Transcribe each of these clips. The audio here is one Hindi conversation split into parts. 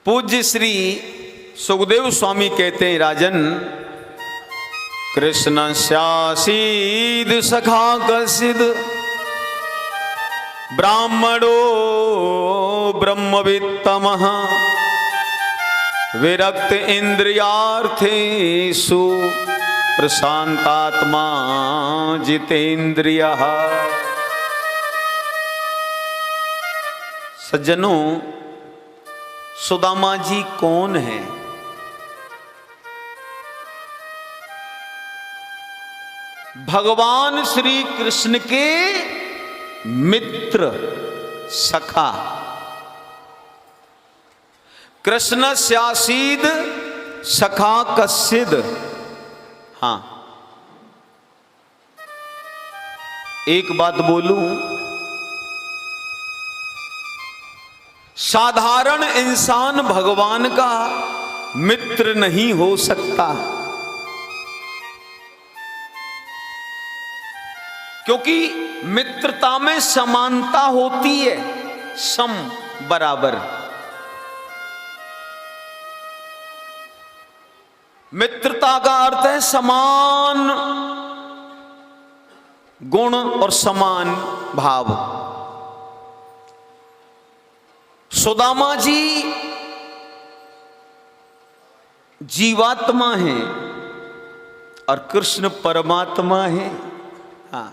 पूज्य श्री सुखदेव स्वामी कहते हैं, राजन कृष्ण स्यासीद सखा कसिद ब्राह्मणो ब्रह्मवित्तमः विरक्त इंद्रियार्थेषु प्रशांतात्मा जितेंद्रियः। सज्जनों, सुदामा जी कौन है? भगवान श्री कृष्ण के मित्र, सखा। कृष्ण स्यासीद सखा कस्सिद। हाँ, एक बात बोलूं, साधारण इंसान भगवान का मित्र नहीं हो सकता, क्योंकि मित्रता में समानता होती है, सम बराबर। मित्रता का अर्थ है समान गुण और समान भाव। सुदामा जी जीवात्मा है और कृष्ण परमात्मा है। हाँ,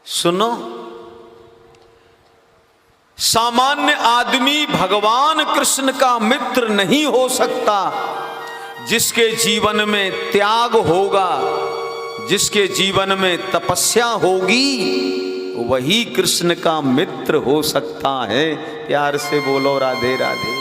सुनो, सामान्य आदमी भगवान कृष्ण का मित्र नहीं हो सकता। जिसके जीवन में त्याग होगा, जिसके जीवन में तपस्या होगी, वही कृष्ण का मित्र हो सकता है। प्यार से बोलो राधे राधे।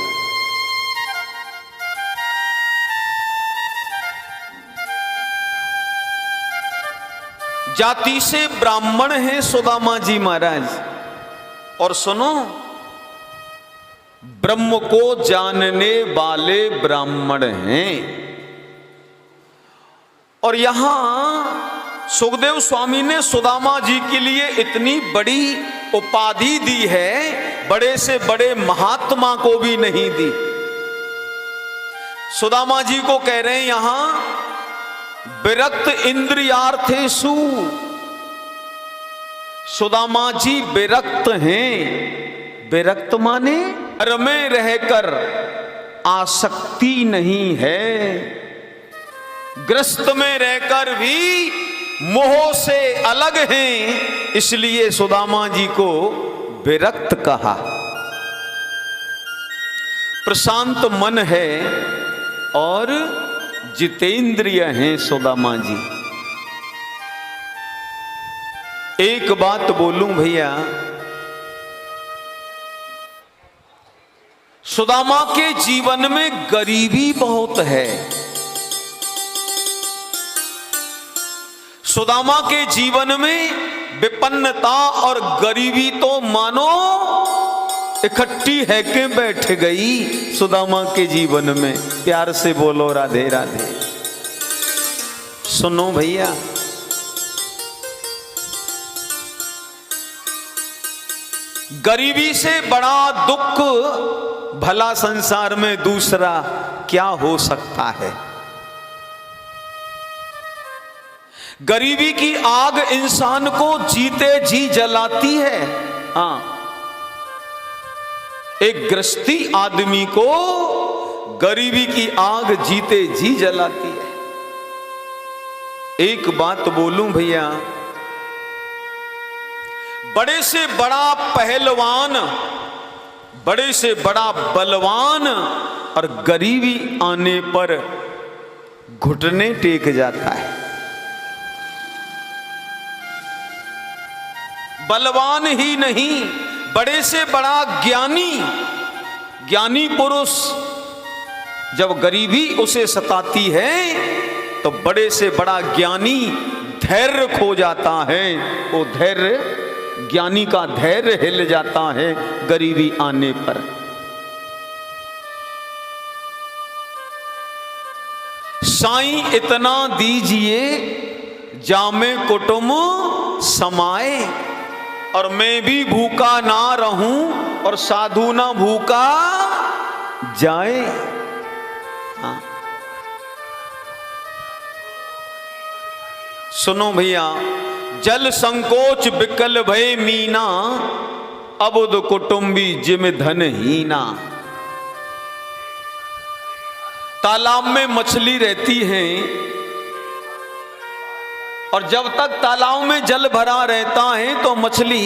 जाति से ब्राह्मण हैं सुदामा जी महाराज, और सुनो, ब्रह्म को जानने वाले ब्राह्मण हैं। और यहां सुखदेव स्वामी ने सुदामा जी के लिए इतनी बड़ी उपाधि दी है, बड़े से बड़े महात्मा को भी नहीं दी। सुदामा जी को कह रहे हैं यहां विरक्त इंद्रियार्थेषु। सुदामा जी विरक्त हैं। विरक्त माने घर में रहकर आसक्ति नहीं है, ग्रस्त में रहकर भी मोह से अलग हैं, इसलिए सुदामा जी को विरक्त कहा। प्रशांत मन है और जितेंद्रिय हैं सुदामा जी। एक बात बोलूं भैया, सुदामा के जीवन में गरीबी बहुत है। सुदामा के जीवन में विपन्नता और गरीबी तो मानो इकट्ठी है के बैठ गई सुदामा के जीवन में। प्यार से बोलो राधे राधे। सुनो भैया, गरीबी से बड़ा दुख भला संसार में दूसरा क्या हो सकता है? गरीबी की आग इंसान को जीते जी जलाती है। हाँ, एक गृहस्थी आदमी को गरीबी की आग जीते जी जलाती है। एक बात बोलूं भैया, बड़े से बड़ा पहलवान, बड़े से बड़ा बलवान और गरीबी आने पर घुटने टेक जाता है। बलवान ही नहीं, बड़े से बड़ा ज्ञानी पुरुष जब गरीबी उसे सताती है तो बड़े से बड़ा ज्ञानी धैर्य खो जाता है। वो धैर्य, ज्ञानी का धैर्य हिल जाता है गरीबी आने पर। साईं इतना दीजिए जामे कुटुम समाए, और मैं भी भूखा ना रहूं और साधु ना भूखा जाए। हाँ, सुनो भैया, जल संकोच बिकल भय मीना, अबुद कुटुंबी जिम धन हीना। तालाब में मछली रहती है और जब तक तालाब में जल भरा रहता है तो मछली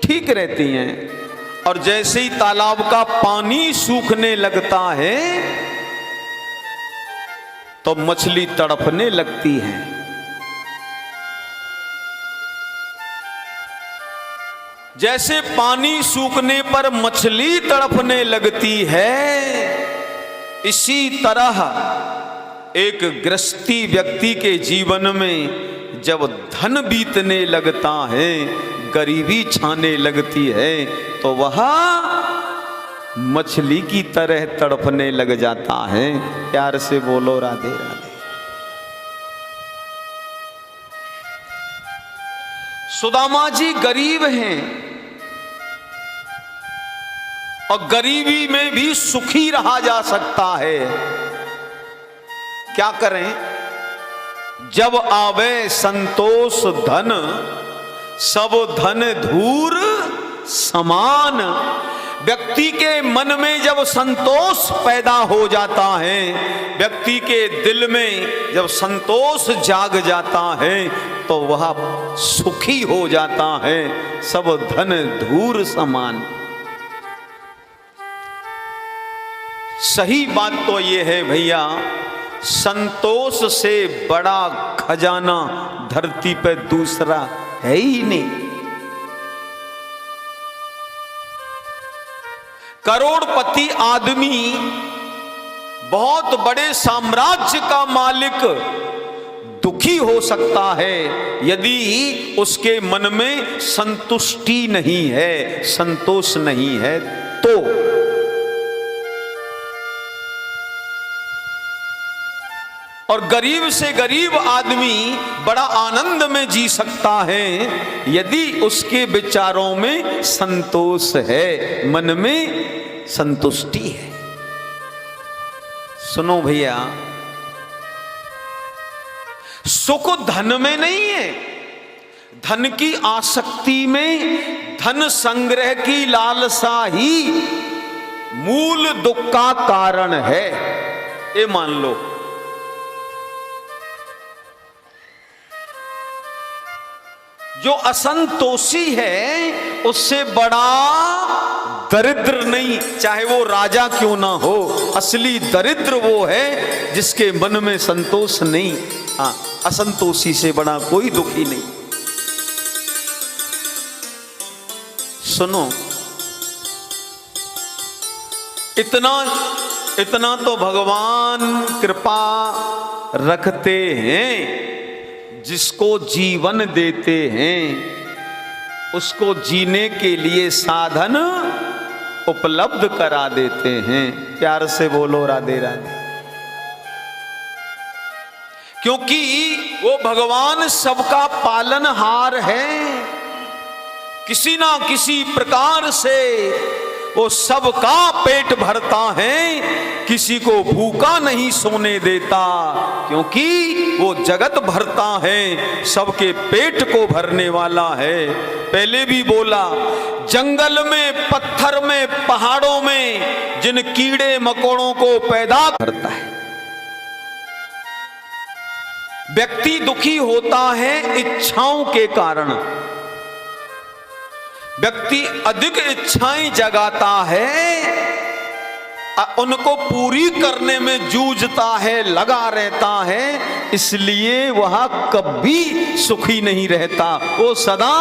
ठीक रहती हैं, और जैसे ही तालाब का पानी सूखने लगता है तो मछली तड़पने लगती है। जैसे पानी सूखने पर मछली तड़पने लगती है, इसी तरह एक गृहस्थी व्यक्ति के जीवन में जब धन बीतने लगता है, गरीबी छाने लगती है, तो वह मछली की तरह तड़पने लग जाता है। प्यार से बोलो राधे राधे। सुदामा जी गरीब हैं और गरीबी में भी सुखी रहा जा सकता है। क्या करें? जब आवे संतोष धन, सब धन धूर समान। व्यक्ति के मन में जब संतोष पैदा हो जाता है, व्यक्ति के दिल में जब संतोष जाग जाता है, तो वह सुखी हो जाता है। सब धन धूर समान। सही बात तो ये है भैया, संतोष से बड़ा खजाना धरती पे दूसरा है ही नहीं। करोड़पति आदमी, बहुत बड़े साम्राज्य का मालिक दुखी हो सकता है यदि उसके मन में संतुष्टि नहीं है, संतोष नहीं है तो। और गरीब से गरीब आदमी बड़ा आनंद में जी सकता है यदि उसके विचारों में संतोष है, मन में संतुष्टि है। सुनो भैया, सुख धन में नहीं है, धन की आसक्ति में, धन संग्रह की लालसा ही मूल दुख का कारण है, ये मान लो। जो असंतोषी है उससे बड़ा दरिद्र नहीं, चाहे वो राजा क्यों ना हो। असली दरिद्र वो है जिसके मन में संतोष नहीं। हाँ, असंतोषी से बड़ा कोई दुखी नहीं। सुनो, इतना तो भगवान कृपा रखते हैं, जिसको जीवन देते हैं उसको जीने के लिए साधन उपलब्ध करा देते हैं। प्यार से बोलो राधे राधे। क्योंकि वो भगवान सबका पालनहार है, किसी ना किसी प्रकार से वो सबका पेट भरता है, किसी को भूखा नहीं सोने देता, क्योंकि वो जगत भरता है, सबके पेट को भरने वाला है। पहले भी बोला, जंगल में, पत्थर में, पहाड़ों में जिन कीड़े मकोड़ों को पैदा करता है। व्यक्ति दुखी होता है इच्छाओं के कारण, व्यक्ति अधिक इच्छाएं जगाता है, उनको पूरी करने में जूझता है, लगा रहता है, इसलिए वह कभी सुखी नहीं रहता, वो सदा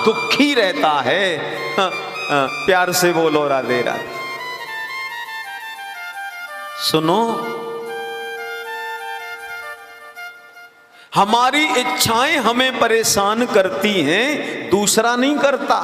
दुखी रहता है। प्यार से बोलो राधे राधे। सुनो, हमारी इच्छाएं हमें परेशान करती हैं, दूसरा नहीं करता।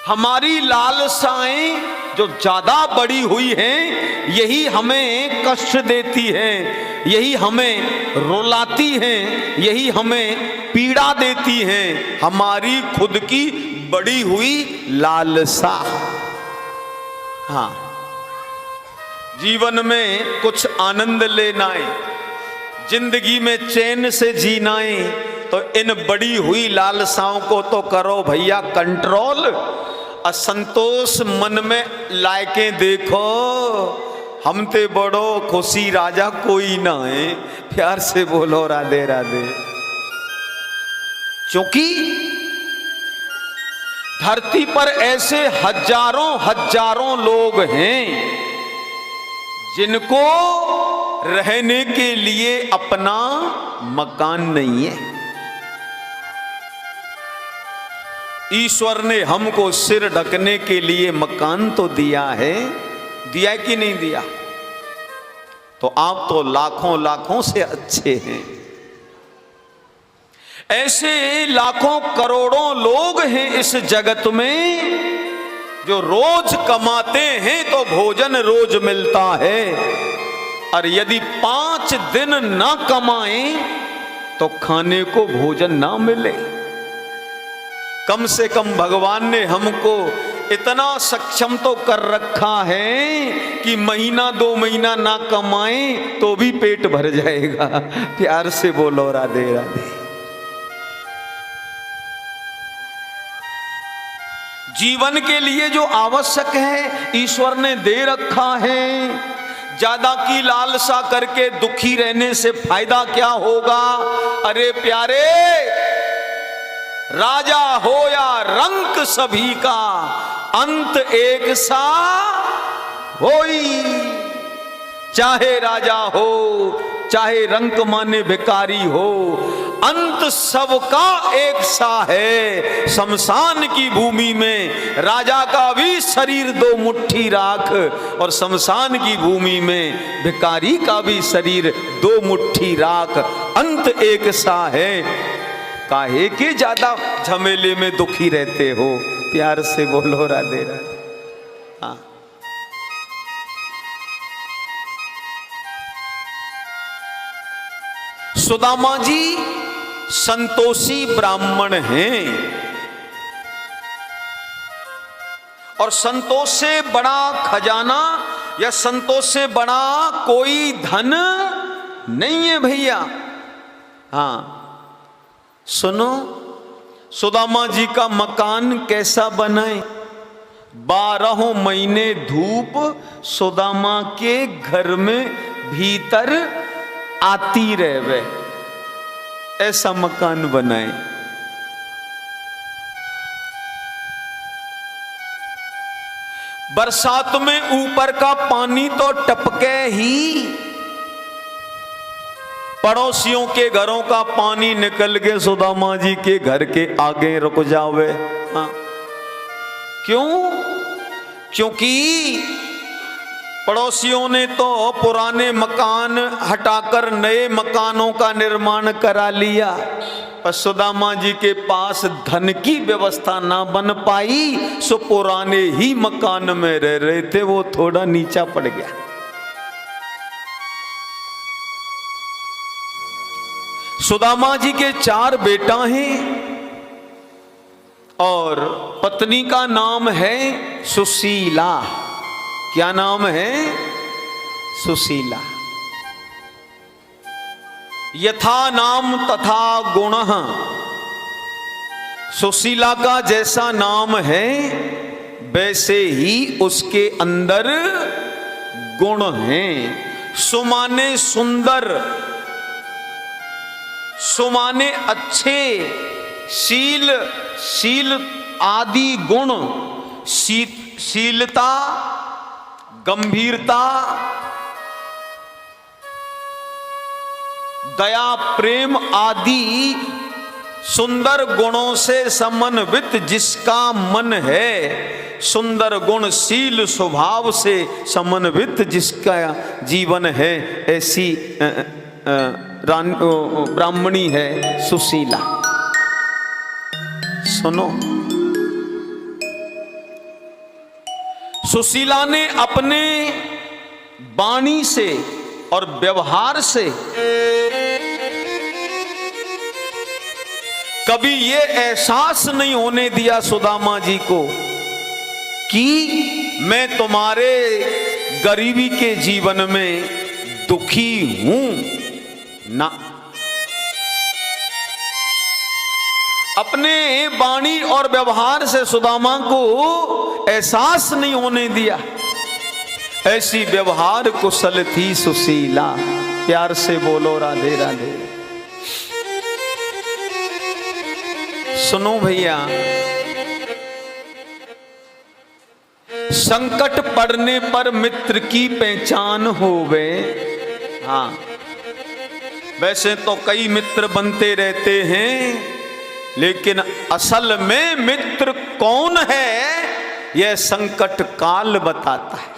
हमारी लालसाएं जो ज्यादा बड़ी हुई हैं, यही हमें कष्ट देती हैं, यही हमें रुलाती हैं, यही हमें पीड़ा देती हैं। हमारी खुद की बड़ी हुई लालसा। हाँ, जीवन में कुछ आनंद लेना है, जिंदगी में चैन से जीना है, तो इन बड़ी हुई लालसाओं को तो करो भैया कंट्रोल। असंतोष मन में लायके देखो, हम ते बड़ो खुशी राजा कोई ना है। प्यार से बोलो राधे राधे। क्योंकि धरती पर ऐसे हजारों हजारों लोग हैं जिनको रहने के लिए अपना मकान नहीं है। ईश्वर ने हमको सिर ढकने के लिए मकान तो दिया है कि नहीं दिया? तो आप तो लाखों लाखों से अच्छे हैं। ऐसे लाखों करोड़ों लोग हैं इस जगत में जो रोज कमाते हैं तो भोजन रोज मिलता है, और यदि 5 दिन ना कमाएं तो खाने को भोजन ना मिले। कम से कम भगवान ने हमको इतना सक्षम तो कर रखा है कि महीना 2 महीना ना कमाएं तो भी पेट भर जाएगा। प्यार से बोलो राधे राधे। जीवन के लिए जो आवश्यक है ईश्वर ने दे रखा है। ज्यादा की लालसा करके दुखी रहने से फायदा क्या होगा? अरे प्यारे, राजा हो या रंक सभी का, अंत एक सा होई। चाहे राजा हो चाहे रंक माने भिखारी हो, अंत सबका एक सा है। शमशान की भूमि में राजा का भी शरीर 2 मुट्ठी राख, और शमशान की भूमि में भिखारी का भी शरीर 2 मुट्ठी राख। अंत एक सा है। काहे के ज्यादा झमेले में दुखी रहते हो? प्यार से बोलो राधे राधे। हाँ, सुदामा जी संतोषी ब्राह्मण हैं, और संतोष से बड़ा खजाना या संतोष से बड़ा कोई धन नहीं है भैया। हाँ सुनो, सुदामा जी का मकान कैसा बनाए? 12 महीने धूप सुदामा के घर में भीतर आती रहे, ऐसा मकान बनाए। बरसात में ऊपर का पानी तो टपके ही, पड़ोसियों के घरों का पानी निकल के सुदामा जी के घर के आगे रुक जावे। हाँ, क्यों? क्योंकि पड़ोसियों ने तो पुराने मकान हटाकर नए मकानों का निर्माण करा लिया, पर सुदामा जी के पास धन की व्यवस्था ना बन पाई, सो पुराने ही मकान में रह रहे थे, वो थोड़ा नीचा पड़ गया। सुदामा जी के 4 बेटा हैं और पत्नी का नाम है सुशीला। क्या नाम है? सुशीला। यथा नाम तथा गुणः, सुशीला का जैसा नाम है वैसे ही उसके अंदर गुण हैं। सुमाने सुंदर, सुमाने अच्छे, शील आदि गुण, शीलता, गंभीरता, दया, प्रेम आदि सुंदर गुणों से समन्वित जिसका मन है, सुंदर गुणशील स्वभाव से समन्वित जिसका जीवन है, ऐसी ब्राह्मणी है सुशीला। सुनो, सुशीला ने अपने वाणी से और व्यवहार से कभी ये एहसास नहीं होने दिया सुदामा जी को कि मैं तुम्हारे गरीबी के जीवन में दुखी हूं ना। अपने वाणी और व्यवहार से सुदामा को एहसास नहीं होने दिया। ऐसी व्यवहार कुशल थी सुशीला। प्यार से बोलो राधे राधे। सुनो भैया, संकट पड़ने पर मित्र की पहचान होवे। हाँ, वैसे तो कई मित्र बनते रहते हैं, लेकिन असल में मित्र कौन है यह संकट काल बताता है।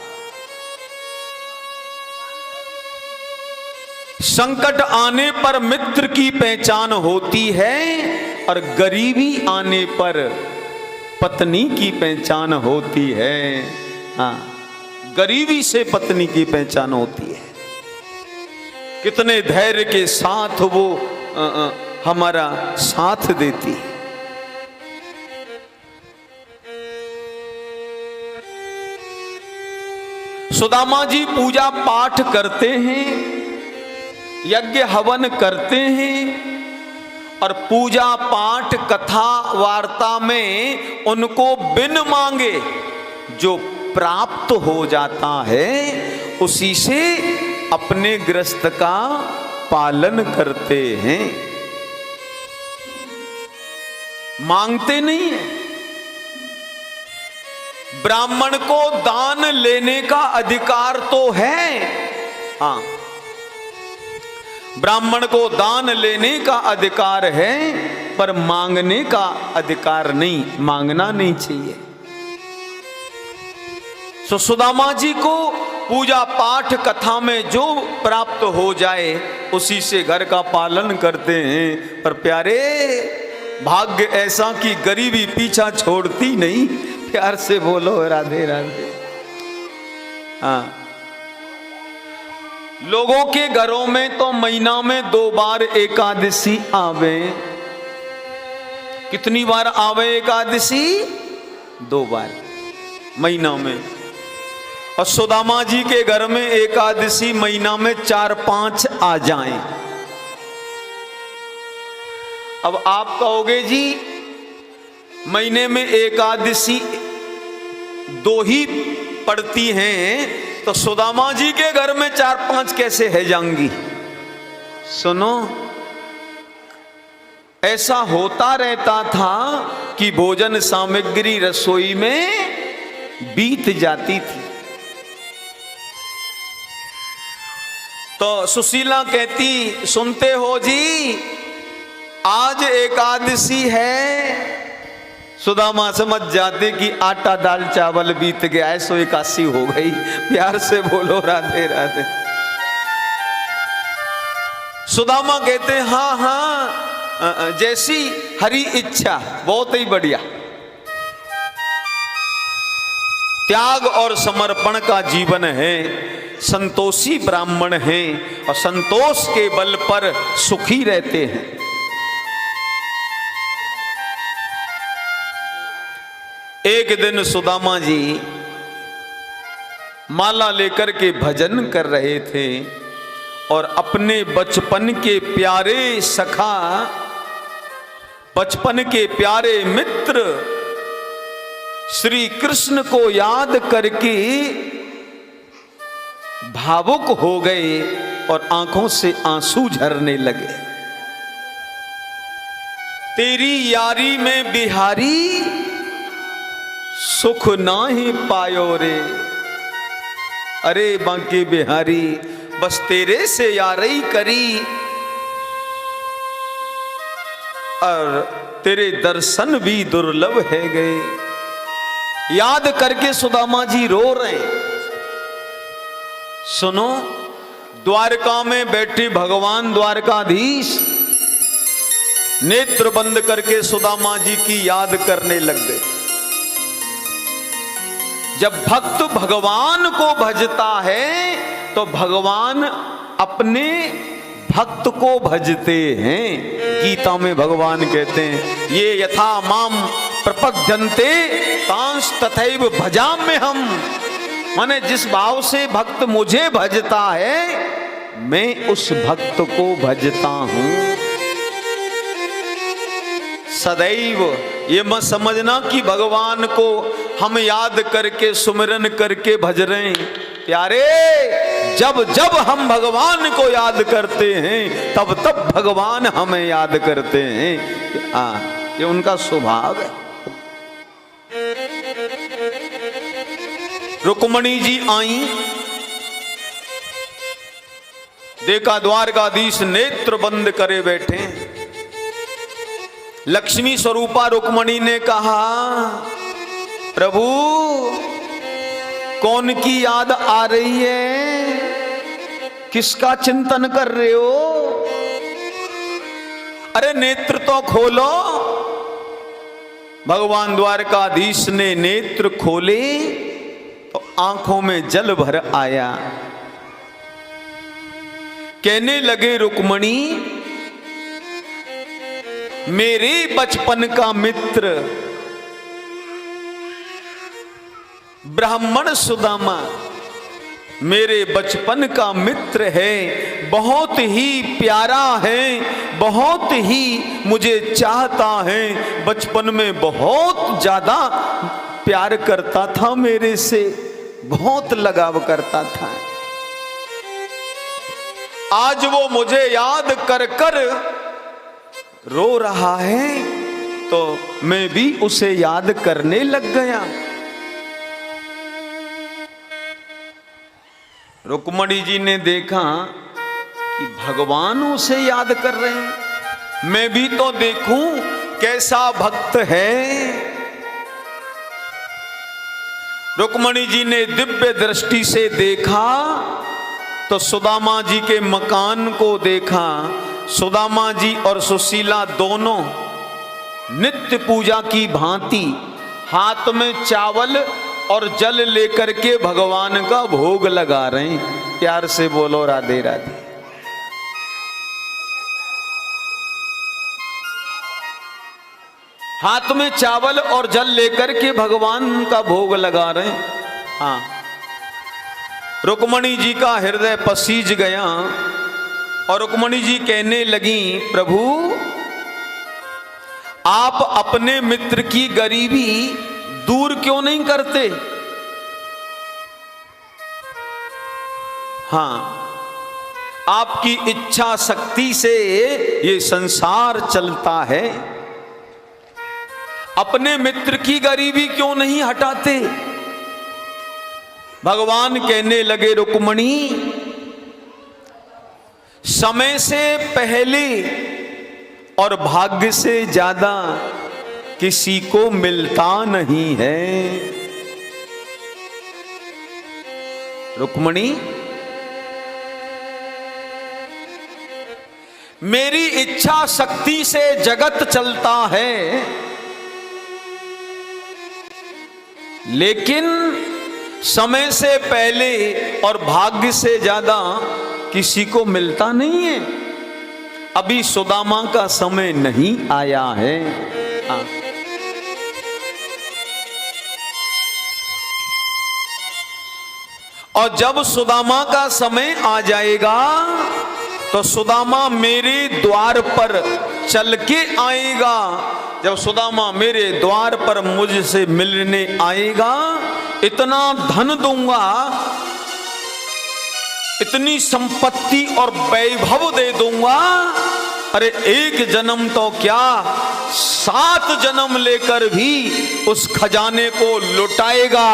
संकट आने पर मित्र की पहचान होती है और गरीबी आने पर पत्नी की पहचान होती है। हाँ, गरीबी से पत्नी की पहचान होती है। कितने धैर्य के साथ वो हमारा साथ देती है। सुदामा जी पूजा पाठ करते हैं, यज्ञ हवन करते हैं और पूजा पाठ कथा वार्ता में उनको बिन मांगे जो प्राप्त हो जाता है उसी से अपने गृहस्थ का पालन करते हैं, मांगते नहीं है। ब्राह्मण को दान लेने का अधिकार तो है। हाँ, ब्राह्मण को दान लेने का अधिकार है, पर मांगने का अधिकार नहीं, मांगना नहीं चाहिए। तो सुदामा जी को पूजा पाठ कथा में जो प्राप्त हो जाए उसी से घर का पालन करते हैं। पर प्यारे, भाग्य ऐसा कि गरीबी पीछा छोड़ती नहीं। प्यार से बोलो राधे राधे। हाँ, लोगों के घरों में तो महीना में 2 बार एकादशी आवे। कितनी बार आवे एकादशी? 2 बार महीना में। और सुदामा जी के घर में एकादशी महीना में 4-5 आ जाएं। अब आप कहोगे जी महीने में एकादशी 2 ही पड़ती हैं, तो सुदामा जी के घर में 4-5 कैसे है जाएंगी? सुनो, ऐसा होता रहता था कि भोजन सामग्री रसोई में बीत जाती थी। तो सुशीला कहती, सुनते हो जी आज एकादशी है। सुदामा समझ जाते कि आटा दाल चावल बीत गया, ऐसो एकादशी हो गई। प्यार से बोलो राधे राधे। सुदामा कहते हाँ हाँ, जैसी हरी इच्छा, बहुत ही बढ़िया। त्याग और समर्पण का जीवन है, संतोषी ब्राह्मण हैं और संतोष के बल पर सुखी रहते हैं। एक दिन सुदामा जी माला लेकर के भजन कर रहे थे और अपने बचपन के प्यारे सखा, बचपन के प्यारे मित्र श्री कृष्ण को याद करके भावुक हो गए और आंखों से आंसू झरने लगे। तेरी यारी में बिहारी सुख नाही पायो रे। अरे बांके बिहारी, बस तेरे से यारी करी और तेरे दर्शन भी दुर्लभ है गए। याद करके सुदामा जी रो रहे। सुनो, द्वारका में बैठे भगवान द्वारकाधीश नेत्र बंद करके सुदामा जी की याद करने लग गए। जब भक्त भगवान को भजता है तो भगवान अपने भक्त को भजते हैं। गीता में भगवान कहते हैं, ये यथा माम प्रपद्यन्ते तांस तथैव भजाम्य हम। माने जिस भाव से भक्त मुझे भजता है मैं उस भक्त को भजता हूं। सदैव ये मत समझना कि भगवान को हम याद करके सुमिरन करके भज रहे हैं। प्यारे, जब जब हम भगवान को याद करते हैं तब तब भगवान हमें याद करते हैं। ये उनका स्वभाव है। रुक्मणी जी आई, देखा द्वारकाधीश नेत्र बंद करे बैठे। लक्ष्मी स्वरूपा रुक्मणी ने कहा, प्रभु कौन की याद आ रही है, किसका चिंतन कर रहे हो? अरे नेत्र तो खोलो। भगवान द्वारकाधीश ने नेत्र खोले तो आंखों में जल भर आया। कहने लगे, रुक्मणी मेरे बचपन का मित्र ब्राह्मण सुदामा मेरे बचपन का मित्र है, बहुत ही प्यारा है, बहुत ही मुझे चाहता है, बचपन में बहुत ज्यादा प्यार करता था, मेरे से बहुत लगाव करता था। आज वो मुझे याद कर कर रो रहा है तो मैं भी उसे याद करने लग गया। रुक्मणी जी ने देखा कि भगवान उसे याद कर रहे हैं, मैं भी तो देखूं कैसा भक्त है। रुक्मणी जी ने दिव्य दृष्टि से देखा तो सुदामा जी के मकान को देखा। सुदामा जी और सुशीला दोनों नित्य पूजा की भांति हाथ में चावल और जल लेकर के भगवान का भोग लगा रहे हैं। प्यार से बोलो राधे राधे। हाथ में चावल और जल लेकर के भगवान का भोग लगा रहे हैं। हाँ, रुक्मणी जी का हृदय पसीज गया और रुक्मणी जी कहने लगी, प्रभु आप अपने मित्र की गरीबी दूर क्यों नहीं करते? हाँ, आपकी इच्छा शक्ति से ये संसार चलता है, अपने मित्र की गरीबी क्यों नहीं हटाते? भगवान कहने लगे, रुक्मणी समय से पहले और भाग्य से ज्यादा किसी को मिलता नहीं है। रुक्मणी, मेरी इच्छा शक्ति से जगत चलता है, लेकिन समय से पहले और भाग्य से ज्यादा किसी को मिलता नहीं है। अभी सुदामा का समय नहीं आया है। हाँ। और जब सुदामा का समय आ जाएगा तो सुदामा मेरे द्वार पर चल के आएगा। जब सुदामा मेरे द्वार पर मुझसे मिलने आएगा, इतना धन दूंगा, इतनी संपत्ति और वैभव दे दूंगा, अरे एक जन्म तो क्या 7 जन्म लेकर भी उस खजाने को लुटाएगा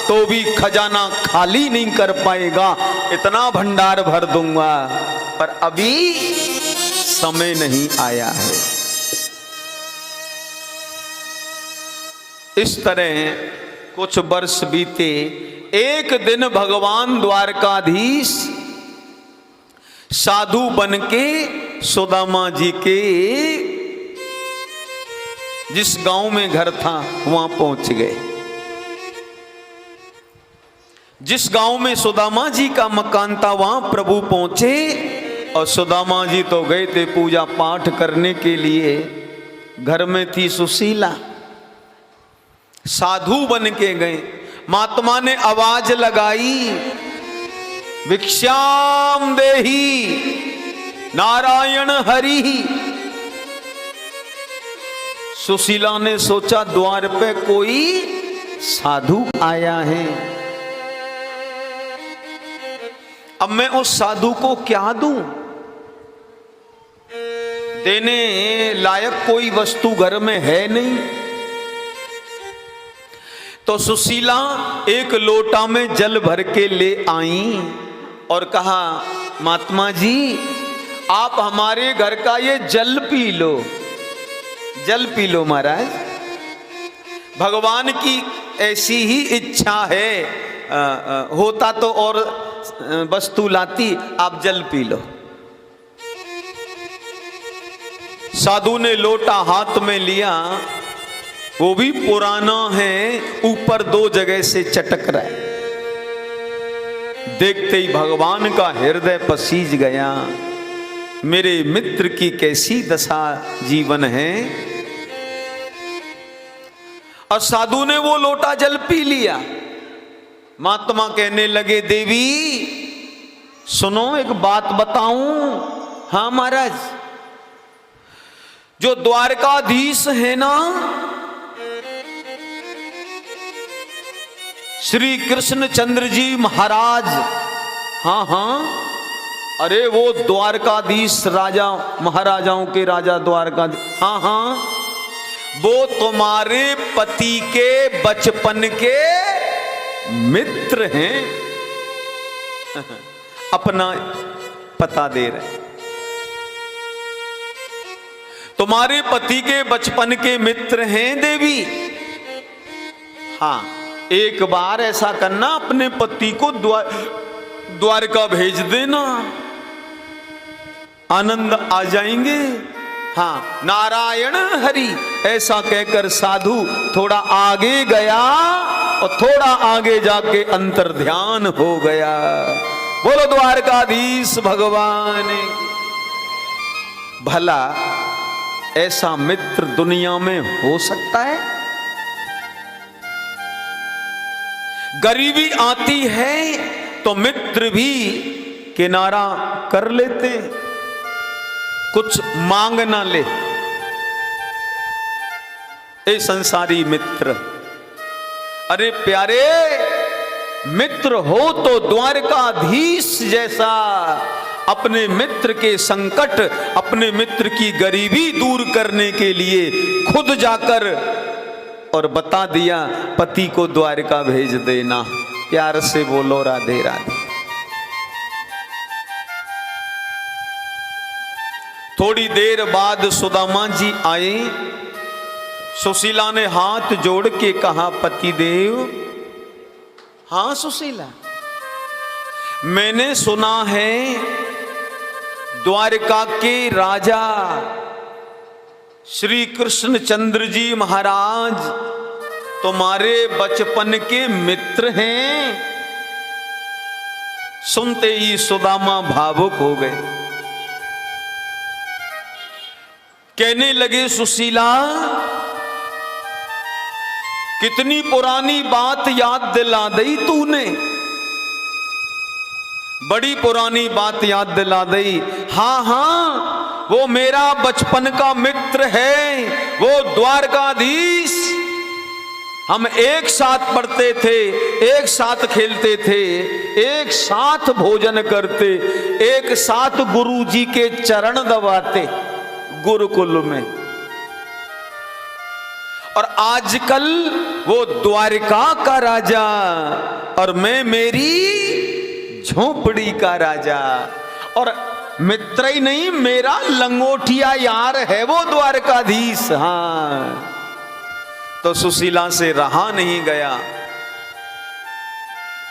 तो भी खजाना खाली नहीं कर पाएगा, इतना भंडार भर दूंगा। पर अभी समय नहीं आया है। इस तरह कुछ वर्ष बीते। एक दिन भगवान द्वारकाधीश साधु बन के सुदामा जी के जिस गांव में घर था वहां पहुंच गए। जिस गांव में सुदामा जी का मकान था वहां प्रभु पहुंचे और सुदामा जी तो गए थे पूजा पाठ करने के लिए। घर में थी सुशीला। साधु बन के गए। महात्मा ने आवाज लगाई, भिक्षाम देहि नारायण हरि। सुशीला ने सोचा द्वार पे कोई साधु आया है, अब मैं उस साधु को क्या दूं? देने लायक कोई वस्तु घर में है नहीं। तो सुशीला एक लोटा में जल भर के ले आई और कहा, महात्मा जी आप हमारे घर का ये जल पी लो, जल पी लो महाराज। भगवान की ऐसी ही इच्छा है, होता तो और वस्तु लाती, आप जल पी लो। साधु ने लोटा हाथ में लिया, वो भी पुराना है, ऊपर 2 जगह से चटक रहा है। देखते ही भगवान का हृदय पसीज गया, मेरे मित्र की कैसी दशा जीवन है। और साधु ने वो लोटा जल पी लिया। महात्मा कहने लगे, देवी सुनो एक बात बताऊं। हाँ महाराज। जो द्वारकाधीश है ना, श्री कृष्ण चंद्र जी महाराज, हाँ हाँ, अरे वो द्वारकाधीश राजा, महाराजाओं के राजा द्वारकाधीश, हाँ हाँ, वो तुम्हारे पति के बचपन के मित्र हैं। अपना पता दे रहे, तुम्हारे पति के बचपन के मित्र हैं देवी। हाँ, एक बार ऐसा करना, अपने पति को द्वारका भेज देना, आनंद आ जाएंगे। हाँ, नारायण हरि ऐसा कहकर साधु थोड़ा आगे गया और थोड़ा आगे जाके अंतर ध्यान हो गया। बोलो द्वारकाधीश भगवान। भला ऐसा मित्र दुनिया में हो सकता है? गरीबी आती है तो मित्र भी किनारा कर लेते, कुछ मांग ना ले। ए संसारी मित्र, अरे प्यारे मित्र हो तो द्वारकाधीश जैसा अपने मित्र के संकट, अपने मित्र की गरीबी दूर करने के लिए खुद जाकर और बता दिया, पति को द्वारका भेज देना। प्यार से बोलो राधे राधे। थोड़ी देर बाद सुदामा जी आए। सुशीला ने हाथ जोड़ के कहा, पतिदेव। हाँ सुशीला, मैंने सुना है द्वारका के राजा श्री कृष्ण चंद्र जी महाराज तुम्हारे बचपन के मित्र हैं। सुनते ही सुदामा भावुक हो गए। कहने लगे, सुशीला कितनी पुरानी बात याद दिला दी तूने, बड़ी पुरानी बात याद दिला दी। हाँ हाँ, वो मेरा बचपन का मित्र है, वो द्वारकाधीश। हम एक साथ पढ़ते थे, एक साथ खेलते थे, एक साथ भोजन करते, एक साथ गुरु जी के चरण दबाते गुरुकुल में। और आजकल वो द्वारका का राजा और मैं मेरी झोपड़ी का राजा। और मित्र ही नहीं, मेरा लंगोटिया यार है वो द्वारकाधीश। हाँ, तो सुशीला से रहा नहीं गया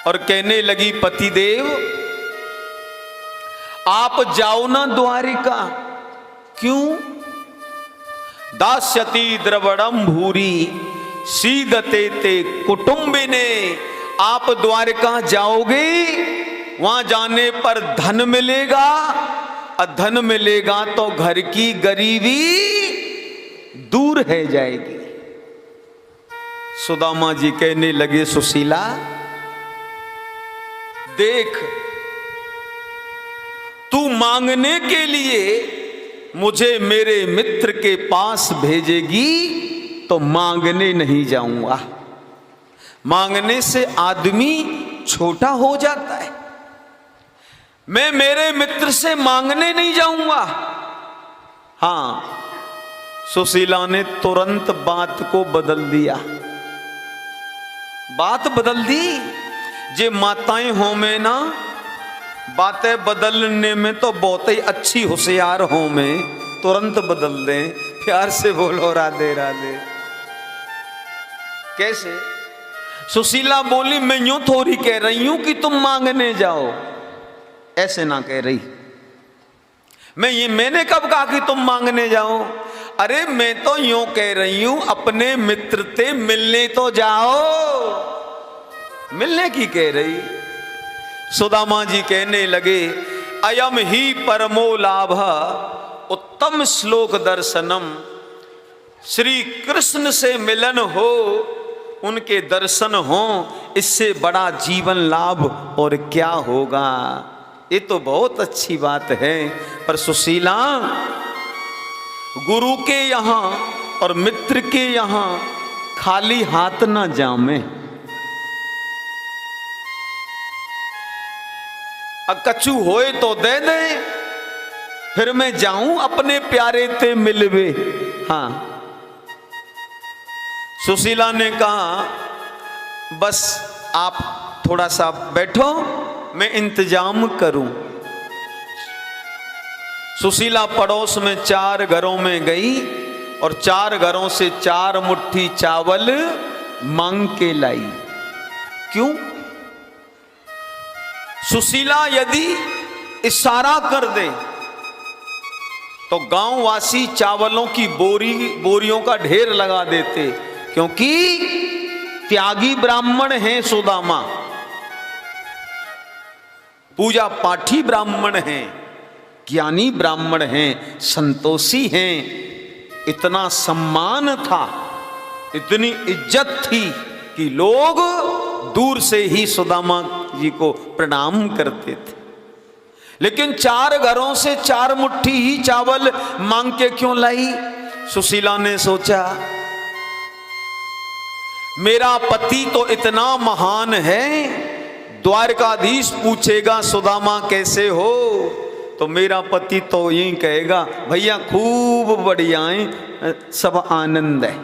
और कहने लगी, पतिदेव आप जाओ ना द्वारिका। क्यों? दास्यति द्रवड़म भूरी सीदते ते कुटुंबिने। आप द्वारका जाओगे, वहां जाने पर धन मिलेगा, और धन मिलेगा तो घर की गरीबी दूर है जाएगी। सुदामा जी कहने लगे, सुशीला देख, तू मांगने के लिए मुझे मेरे मित्र के पास भेजेगी तो मांगने नहीं जाऊंगा। मांगने से आदमी छोटा हो जाता है। मैं मेरे मित्र से मांगने नहीं जाऊंगा। हां, सुशीला ने तुरंत बात को बदल दिया। बात बदल दी। जे माताएं हो में ना, बातें बदलने में तो बहुत ही अच्छी होशियार हो में, तुरंत बदल दें। प्यार से बोलो राधे राधे। कैसे? सुशीला बोली, मैं यूं थोड़ी कह रही हूं कि तुम मांगने जाओ, ऐसे ना कह रही। मैंने कब कहा कि तुम मांगने जाओ? अरे मैं तो यूं कह रही हूं, अपने मित्र से मिलने तो जाओ। मिलने की कह रही। सुदामा जी कहने लगे, अयम ही परमो लाभ उत्तम श्लोक दर्शनम। श्री कृष्ण से मिलन हो, उनके दर्शन हो, इससे बड़ा जीवन लाभ और क्या होगा। ये तो बहुत अच्छी बात है। पर सुशीला, गुरु के यहां और मित्र के यहां खाली हाथ ना जामे। कछु होए तो दे दे, फिर मैं जाऊं अपने प्यारे ते मिलवे। हाँ, सुशीला ने कहा, बस आप थोड़ा सा बैठो, मैं इंतजाम करूं। सुशीला पड़ोस में 4 घरों में गई और 4 घरों से 4 मुट्ठी चावल मांग के लाई। क्यों? सुशीला यदि इशारा कर दे तो गांववासी चावलों की बोरियों का ढेर लगा देते, क्योंकि त्यागी ब्राह्मण हैं सुदामा, पूजा पाठी ब्राह्मण हैं, ज्ञानी ब्राह्मण हैं, संतोषी हैं। इतना सम्मान था, इतनी इज्जत थी कि लोग दूर से ही सुदामा जी को प्रणाम करते थे। लेकिन 4 घरों से 4 मुट्ठी ही चावल मांग के क्यों लाई? सुशीला ने सोचा, मेरा पति तो इतना महान है, द्वारकाधीश पूछेगा सुदामा कैसे हो, तो मेरा पति तो यही कहेगा, भैया खूब बढ़िया है, सब आनंद है।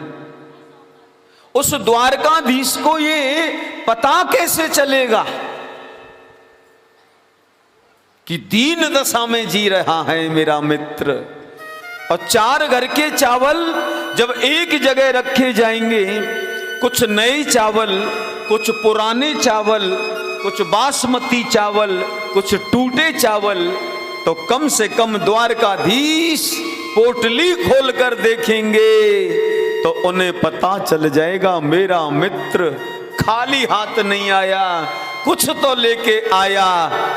उस द्वारकाधीश को ये पता कैसे चलेगा कि दीन दशा में जी रहा है मेरा मित्र। और 4 घर के चावल जब एक जगह रखे जाएंगे, कुछ नए चावल, कुछ पुराने चावल, कुछ बासमती चावल, कुछ टूटे चावल, तो कम से कम द्वारकाधीश पोटली खोलकर देखेंगे तो उन्हें पता चल जाएगा मेरा मित्र खाली हाथ नहीं आया, कुछ तो लेके आया।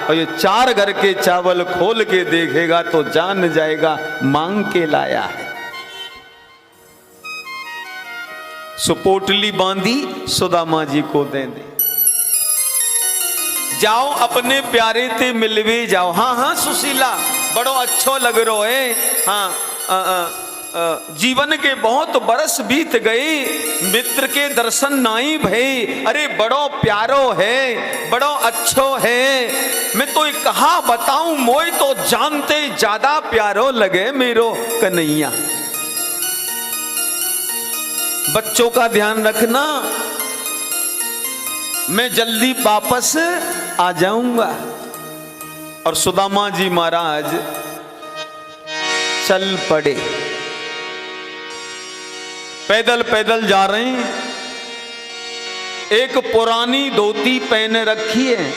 और ये 4 घर के चावल खोल के देखेगा तो जान जाएगा मांग के लाया है। सुपोटली बांधी, सुदामा जी को दे दे, जाओ अपने प्यारे ते मिलवे जाओ। हाँ हाँ सुशीला, बड़ो अच्छो लग रो है। हाँ, जीवन के बहुत बरस बीत गए, मित्र के दर्शन नाई भई। अरे बड़ो प्यारो है, बड़ो अच्छो है। मैं तो कहा बताऊं, मोई तो जानते ज्यादा प्यारो लगे मेरो कन्हैया। बच्चों का ध्यान रखना, मैं जल्दी वापस आ जाऊंगा। और सुदामा जी महाराज चल पड़े, पैदल पैदल जा रहे हैं। एक पुरानी धोती पहन रखी है,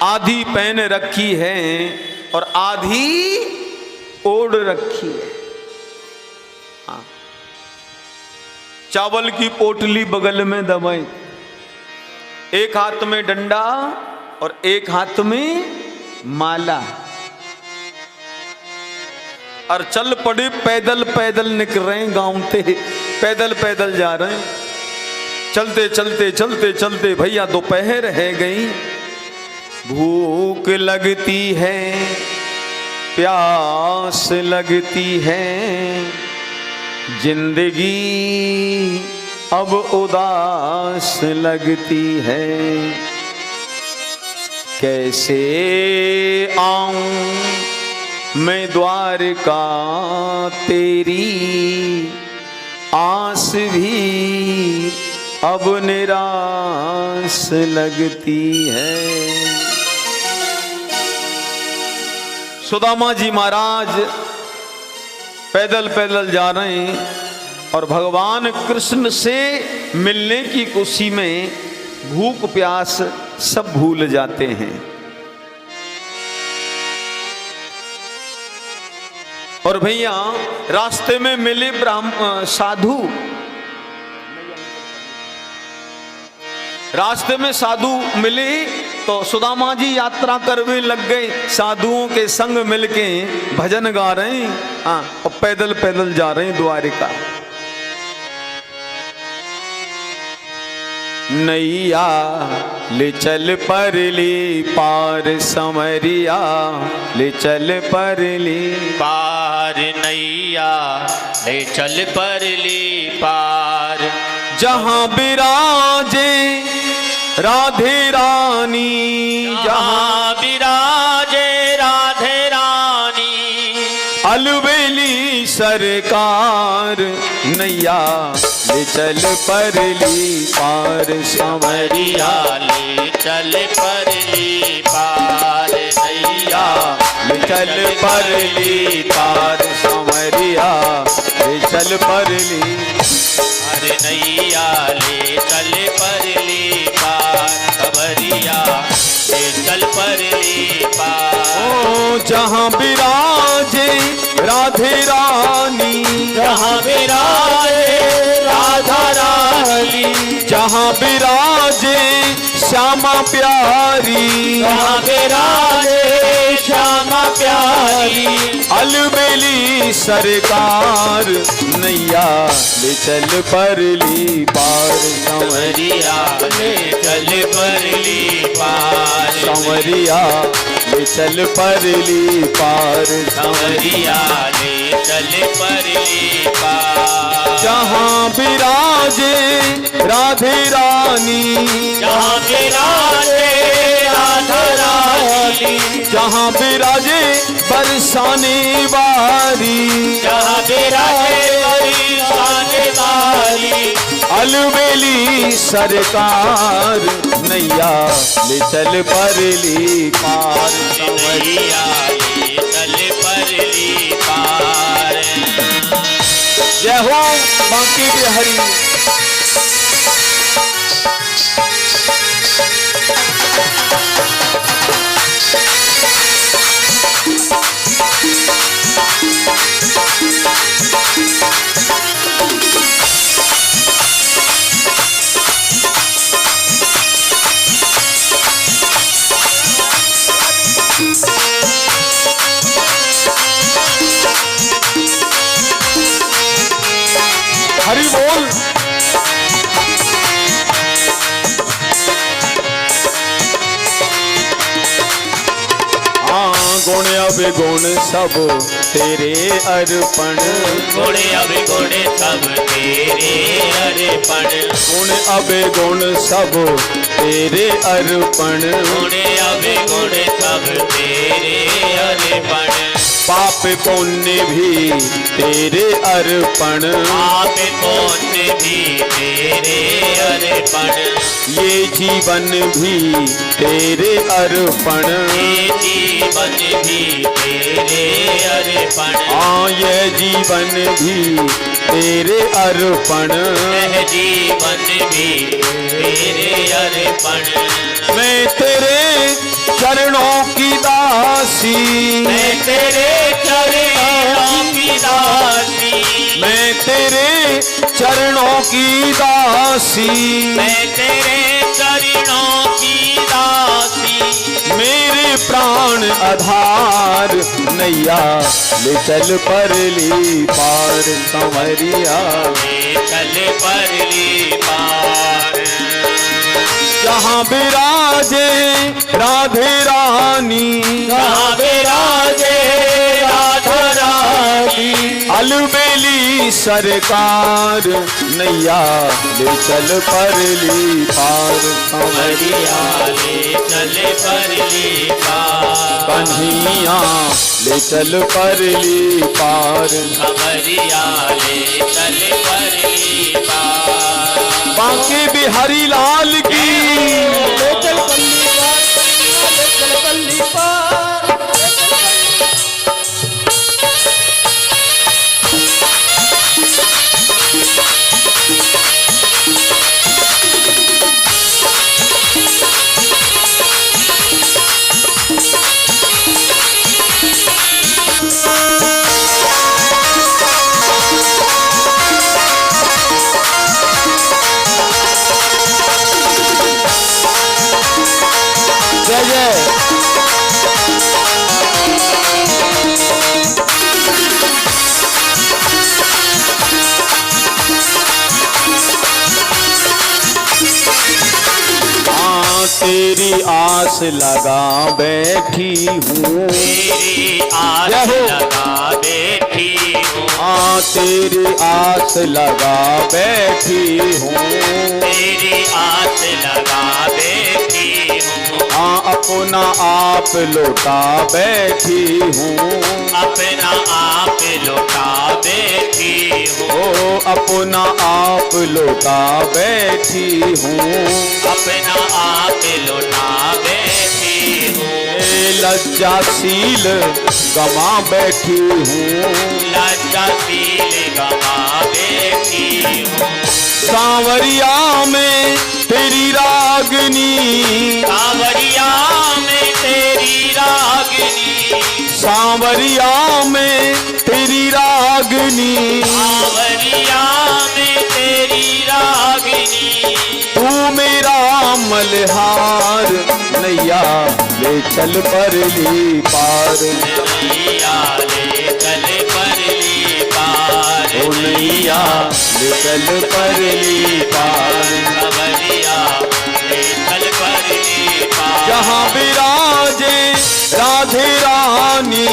आधी पहन रखी है और आधी ओढ़ रखी है। हाँ, चावल की पोटली बगल में दबाई, एक हाथ में डंडा और एक हाथ में माला, और चल पड़े, पैदल पैदल निकल रहे गांव से। पैदल पैदल जा रहे हैं। चलते चलते चलते चलते भैया दोपहर रह गई, भूख लगती है, प्यास लगती है, जिंदगी अब उदास लगती है। कैसे आऊं मैं द्वारका, तेरी आस भी अब निराश लगती है। सुदामा जी महाराज पैदल पैदल जा रहे हैं और भगवान कृष्ण से मिलने की खुशी में भूख प्यास सब भूल जाते हैं। और भैया रास्ते में मिले साधु, रास्ते में साधु मिले तो सुदामा जी यात्रा करने लग गए, साधुओं के संग मिलके भजन गा रहे हैं। हाँ, और पैदल पैदल जा रहे हैं द्वारिका। नैया ले चल परली पार, समरिया ले चल परली पार, नैया ले चल परली पार। जहाँ विराजे राधे रानी, जहाँ विराजे राधे रानी, अलबेली सरकार, नैया ले चल परली पार, समरिया ले चल परली पार, नैया ले चल परली पार, समरिया ले चल परली, अरे नैया ले चल परली पार, समरिया ले चल परली पार। ओ जहाँ विराजे राधे रानी, जहाँ विराजे राधा रानी, जहाँ विराजे श्यामा प्यारी, जहाँ विराजे श्यामा प्यारी, अलबेली सरकार, नैया ले चल परली पार, समरिया ले चल परली पार, समरिया ले चल परली पार, समरिया ले चल परली पार। जहाँ विराजे राधे रानी, जहाँ विराजे राधा रानी, जहाँ विराजे बरसाने वारी, जहाँ विराजे बरसाने वारी, अलबेली सरकार, नैया ले चल परली पार, नैया ले चल परली पार। जय हो बांके बिहारी। हरि बोल। गुण अवगुण सब तेरे अर्पण, गुण अवगुण सब तेरे अर्पण, गुण अवगुण सब तेरे अर्पण, गुण अवगुण सब तेरे अर्पण, पाप पुण्य भी तेरे अर्पण, पाप पुण्य भी तेरे अर्पण, ये जीवन भी तेरे अर्पण, ये जीवन भी तेरे अर्पण, हाँ ये जीवन भी तेरे अर्पण, यह जीवन भी तेरे अर्पण। मैं तेरे चरणों की दासी, मैं तेरे चरणों की दासी, मैं तेरे चरणों की दासी, मैं तेरे चरणों की दासी, मेरे प्राण आधार, नैया ले चल परली पार, संवरिया चल परली पार। जहाँ विराजे राधे रानी, जहाँ विराजे राधा रानी, अलबेली सरकार नैया ले चल परली पार। कंवरिया ले चल परली पार। कन्हैया ले चल परली पार। कंवरिया ले चल परली पार। बांके बिहारी लाल की ले चल पल्ली पार, ले चल पल्ली पार, ले चल पल्ली। जय जय। तेरी आस लगा बैठी हूँ, तेरी आस जय हो। लगा बैठी हूँ। हाँ तेरी आस लगा बैठी हूँ। तेरी आस लगा बैठी हूँ। हाँ अपना आप लौटा बैठी हूँ। अपना आप लौटा बैठी हूँ। ओ अपना आप लौटा बैठी हूँ। अपना आप लौटा बैठी हूँ। लज्जाशील गमा बैठी हूँ। लज्जाशील गवा बैठी हूँ। सांवरिया में तेरी रागनी, सांवरिया में तेरी रागनी, सांवरिया में तेरी रागनी। सांवरिया में तेरी रागनी। तू मेरा मल्हार नैया ले चल परली पार। नैया ले चल परली पार। ओ नैया ले चल परली पार। कंवरिया ले चल परली पार। जहाँ विराजे राधे रानी,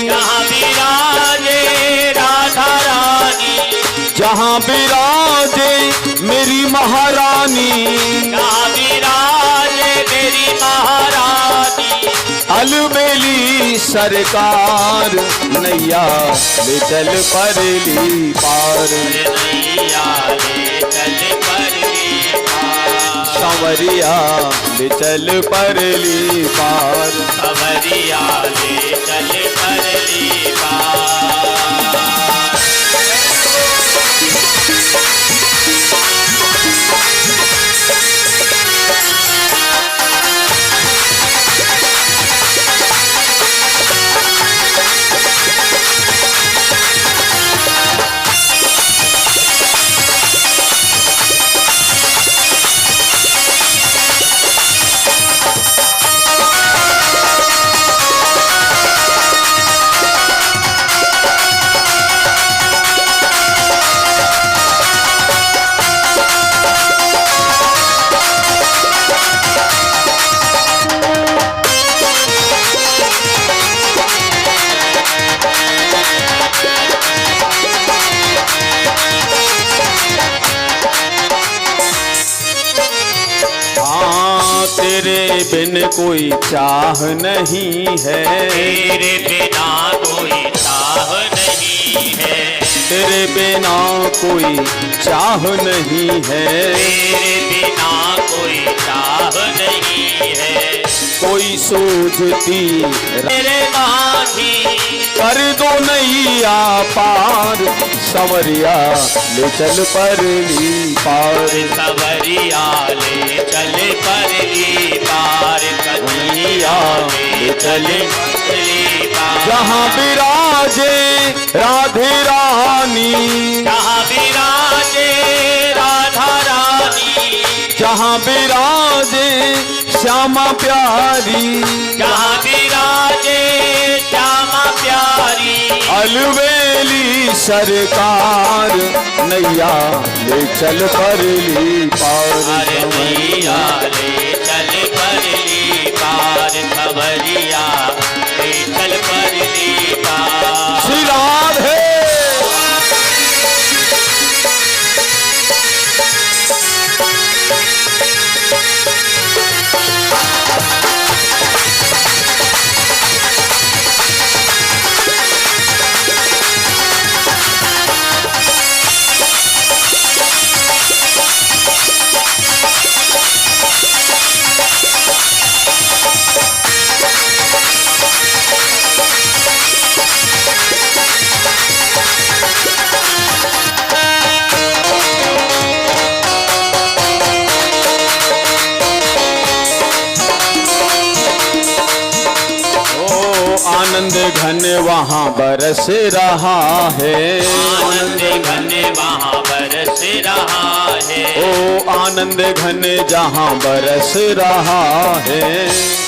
जहाँ विराजे राधा रानी, जहाँ विराजे मेरी महारानी। जहाँ विराजे मेरी महारानी, अलबेली सरकार नैया ले चल परली पार। नैया ले चल परली पार। सांवरिया ले चल परली पार। कंवरिया ले चल परली पार। तेरे बिन कोई चाह नहीं है। तेरे बिना कोई चाह नहीं है। तेरे बिना कोई चाह नहीं है। तेरे बिना कोई चाह नहीं है। कोई सूझती तेरे माही कर दो नैया पार। संवरिया ले चल परली पार। कंवरिया ले चल परली पार। कन्हैया ले चल परली पार। जहाँ विराजे राधे रानी, जहाँ विराजे राधा रानी, जहाँ विराजे श्यामा प्यारी। जहाँ विराजे श्यामा प्यारी। अलवेली सरकार नैया ले चल परली पार। अरे नैया ले चल परली पार, खबरिया ले चल परली पार। श्री राधे। आनंद घन वहाँ बरस रहा है। आनंद घन वहाँ बरस रहा है। ओ आनंद घन जहाँ बरस रहा है।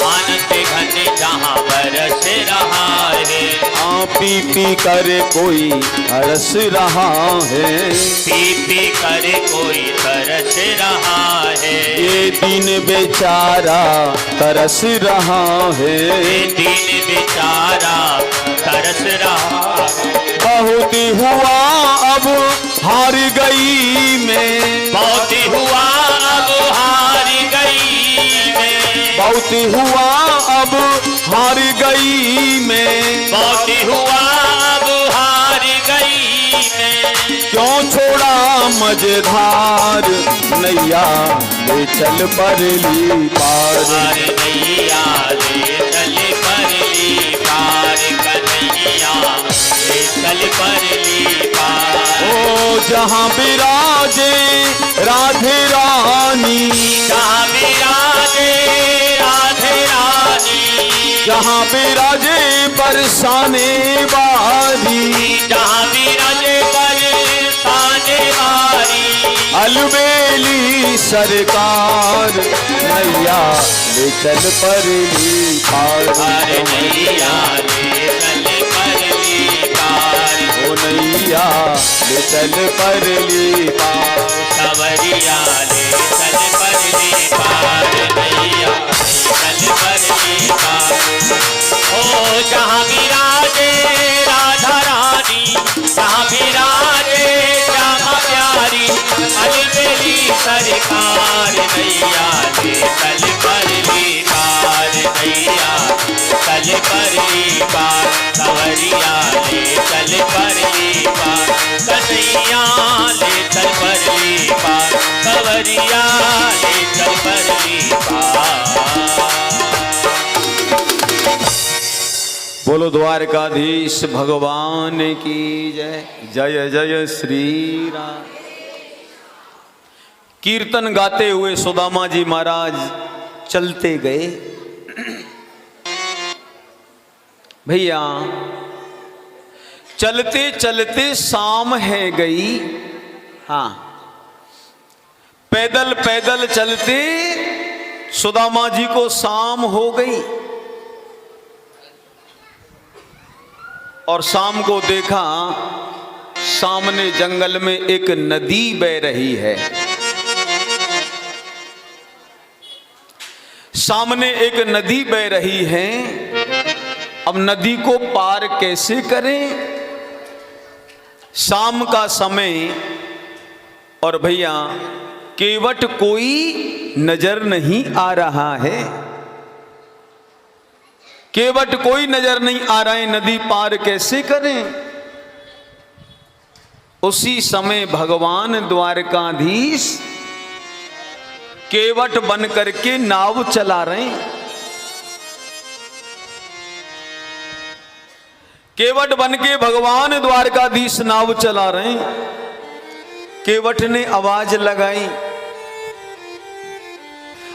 आनंद घन जहाँ बरस रहा है। पी पी कर कोई हरस रहा है। पी पी कर कोई तरस रहा है। ये दिन बेचारा तरस रहा है। ये दिन बेचारा तरस रहा है। बहुत हुआ अब हार गई मैं। बहुत हुआ अब हार गई मैं। बहुत हुआ अब हार गई मैं। बहुत हुआ अब हार गई मैं। क्यों छोड़ा मझधार नैया ले चल परली पार। अरे नैया ले चल परली पार, कन्हैया ले चल परली पार। ओ जहाँ विराजे राधे रानी। जहाँ विराजे राधे रानी। जहाँ विराजे बरसाने वाली। जहाँ विराजे बरसाने वाली। अलवेली सरकार नैया ले चल परली पार। अरे नैया ले चल परली पार। ओ नैया ले चल परली पार। सवरिया ले चल परली पार। नैया ले चल परली पार। ओ जहाँ विराजे राधा रानी। जहाँ विराजे श्यामा प्यारी। अलबेली सरकार नैया ले चल परली पार। नैया चल परली पार। सवरिया ले चल परली पार। कन्हैया ले चल परली पार। सवरिया ले चल परली पार। बोलो द्वारकाधीश भगवान की जय। जय जय श्री राम। कीर्तन गाते हुए सुदामा जी महाराज चलते गए। भैया चलते चलते शाम है गई। हाँ पैदल पैदल चलते सुदामा जी को शाम हो गई। और शाम को देखा सामने जंगल में एक नदी बह रही है। सामने एक नदी बह रही है। अब नदी को पार कैसे करें? शाम का समय और भैया केवट कोई नजर नहीं आ रहा है। केवट कोई नजर नहीं आ रहा है, नदी पार कैसे करें? उसी समय भगवान द्वारकाधीश केवट बन करके नाव चला रहे हैं। केवट बन के भगवान द्वारकाधीश नाव चला रहे हैं। केवट ने आवाज लगाई,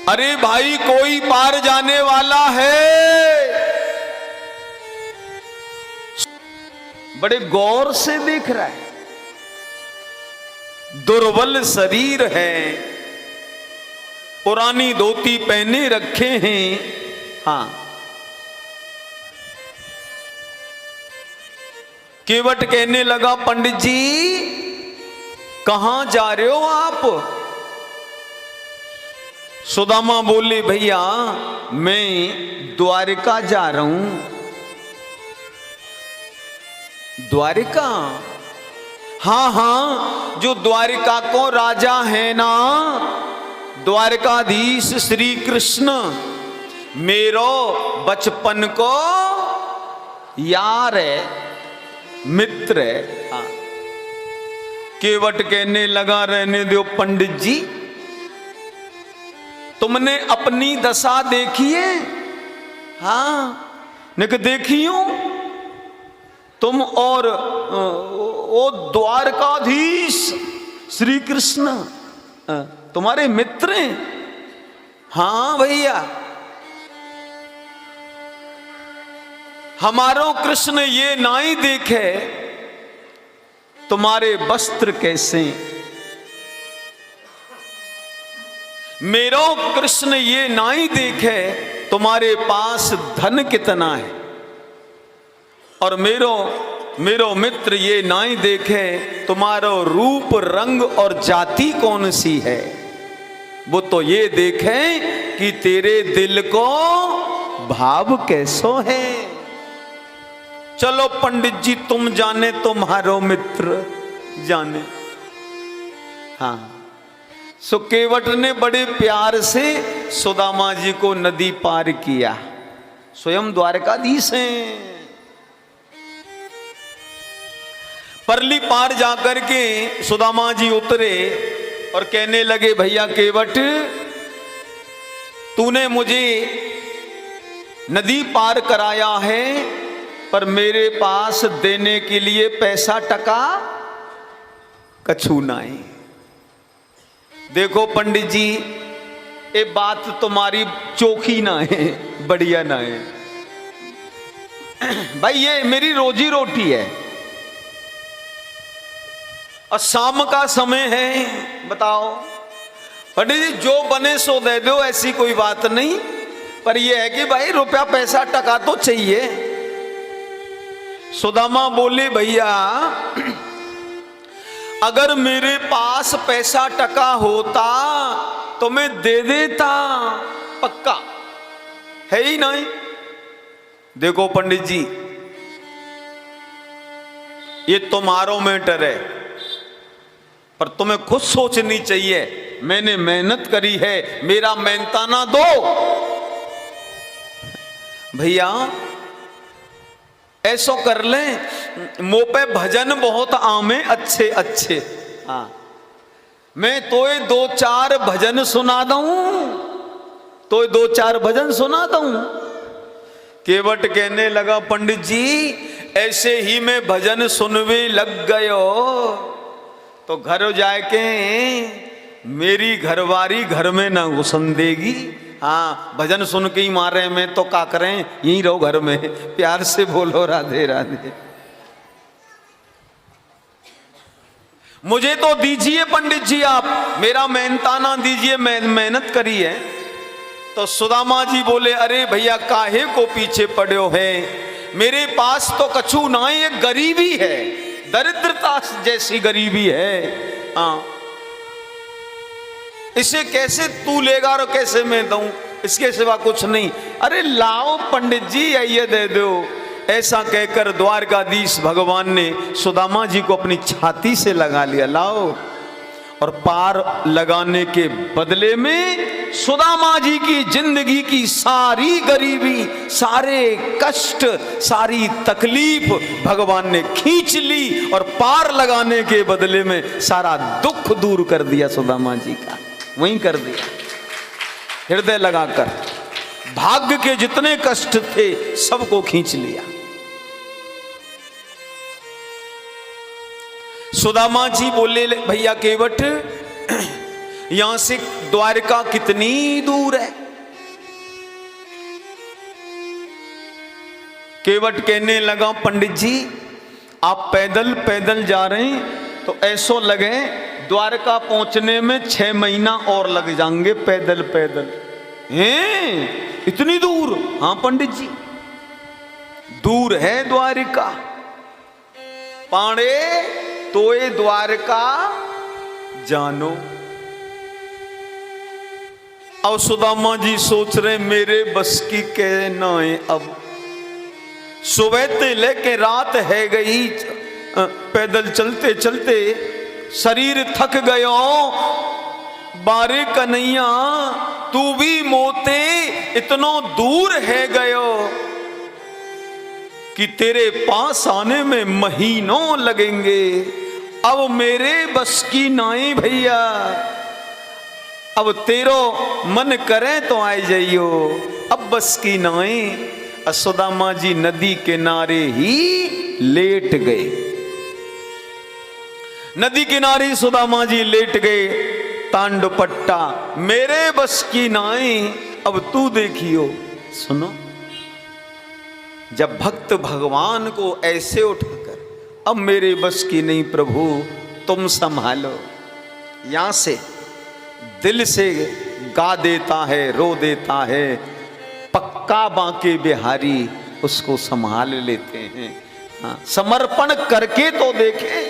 अरे भाई कोई पार जाने वाला है? बड़े गौर से देख रहा है। दुर्बल शरीर है, पुरानी धोती पहने रखे हैं। हाँ केवट कहने लगा, पंडित जी कहां जा रहे हो आप? सुदामा बोले, भैया मैं द्वारिका जा रहा हूं। द्वारिका? हाँ हाँ, जो द्वारिका को राजा है ना, द्वारकाधीश श्री कृष्ण मेरो बचपन को यार है, मित्र है। हाँ। केवट कहने लगा, रहने दो पंडित जी, तुमने अपनी दशा देखी है? हाँ। ने देखी हूं, तुम और वो द्वारकाधीश श्री कृष्ण तुम्हारे मित्र हैं? हाँ भैया, हमारो कृष्ण ये नाई देखे तुम्हारे वस्त्र कैसे, मेरो कृष्ण ये नाई देखे तुम्हारे पास धन कितना है, और मेरो मित्र ये नाई देखे तुम्हारा रूप रंग और जाति कौन सी है। वो तो ये देखे कि तेरे दिल को भाव कैसो है। चलो पंडित जी तुम जाने, तुम्हारो मित्र जाने। हाँ। सो केवट ने बड़े प्यार से सुदामा जी को नदी पार किया। स्वयं द्वारकाधीश हैं। परली पार जाकर के सुदामा जी उतरे और कहने लगे, भैया केवट तूने मुझे नदी पार कराया है, पर मेरे पास देने के लिए पैसा टका कछु नहीं। देखो पंडित जी, ये बात तुम्हारी चोखी ना है, बढ़िया ना है। भाई ये मेरी रोजी रोटी है, और शाम का समय है, बताओ पंडित जी जो बने सो दे दो, ऐसी कोई बात नहीं, पर यह है कि भाई रुपया पैसा टका तो चाहिए। सुदामा बोले, भैया अगर मेरे पास पैसा टका होता तो मैं दे देता, पक्का है ही नहीं। देखो पंडित जी, ये तुम्हारो मैटर है, पर तुम्हें खुद सोचनी चाहिए। मैंने मेहनत करी है, मेरा मेहनताना दो। भैया ऐसो कर ले, मुंह पे भजन बहुत आमे अच्छे अच्छे। हाँ, मैं तोए दो चार भजन सुना दूं, तो दो चार भजन सुना दूं। केवट कहने लगा, पंडित जी ऐसे ही मैं भजन सुनवे लग गयो तो घर जाके मेरी घरवारी घर में ना घुसन देगी। हाँ, भजन सुन के ही मारे में तो क्या करें, यहीं रहो घर में। प्यार से बोलो राधे राधे। मुझे तो दीजिए पंडित जी, आप मेरा मेहनताना दीजिए, मैं मेहनत करी है। तो सुदामा जी बोले, अरे भैया काहे को पीछे पड़े हो है, मेरे पास तो कछु ना, ये गरीबी है, दरिद्रता जैसी गरीबी है। हाँ, इसे कैसे तू लेगा और कैसे मैं दूं, इसके सिवा कुछ नहीं। अरे लाओ पंडित जी, ये दे दो। ऐसा कहकर द्वारकाधीश भगवान ने सुदामा जी को अपनी छाती से लगा लिया, लाओ। और पार लगाने के बदले में सुदामा जी की जिंदगी की सारी गरीबी, सारे कष्ट, सारी तकलीफ भगवान ने खींच ली, और पार लगाने के बदले में सारा दुख दूर कर दिया सुदामा जी का, वहीं कर दिया हृदय लगाकर। भाग्य के जितने कष्ट थे सबको खींच लिया। सुदामा जी बोले, भैया केवट यहां से द्वारका कितनी दूर है? केवट कहने लगा, पंडित जी आप पैदल पैदल जा रहे हैं तो ऐसो लगे द्वारका पहुंचने में 6 महीना और लग जाएंगे, पैदल पैदल। हैं इतनी दूर? हाँ पंडित जी दूर है द्वारिका। पांडे तोए द्वारका जानो। अब सुदामा जी सोच रहे मेरे बस की कहना है। अब सुबह से लेके रात है गई, पैदल चलते चलते शरीर थक गयो। बारे कन्हैया तू भी मोते इतनो दूर है गयो कि तेरे पास आने में महीनों लगेंगे। अब मेरे बस की नाई भैया, अब तेरो मन करे तो आए जाइयो, अब बस की नाई। सुदामा जी नदी किनारे ही लेट गए। नदी किनारे सुदामा जी लेट गए। तांडव पट्टा मेरे बस की नाई, अब तू देखियो। सुनो, जब भक्त भगवान को ऐसे उठाकर, अब मेरे बस की नहीं प्रभु तुम संभालो, यहां से दिल से गा देता है, रो देता है। पक्का बांके बिहारी उसको संभाल लेते हैं। हाँ, समर्पण करके तो देखे।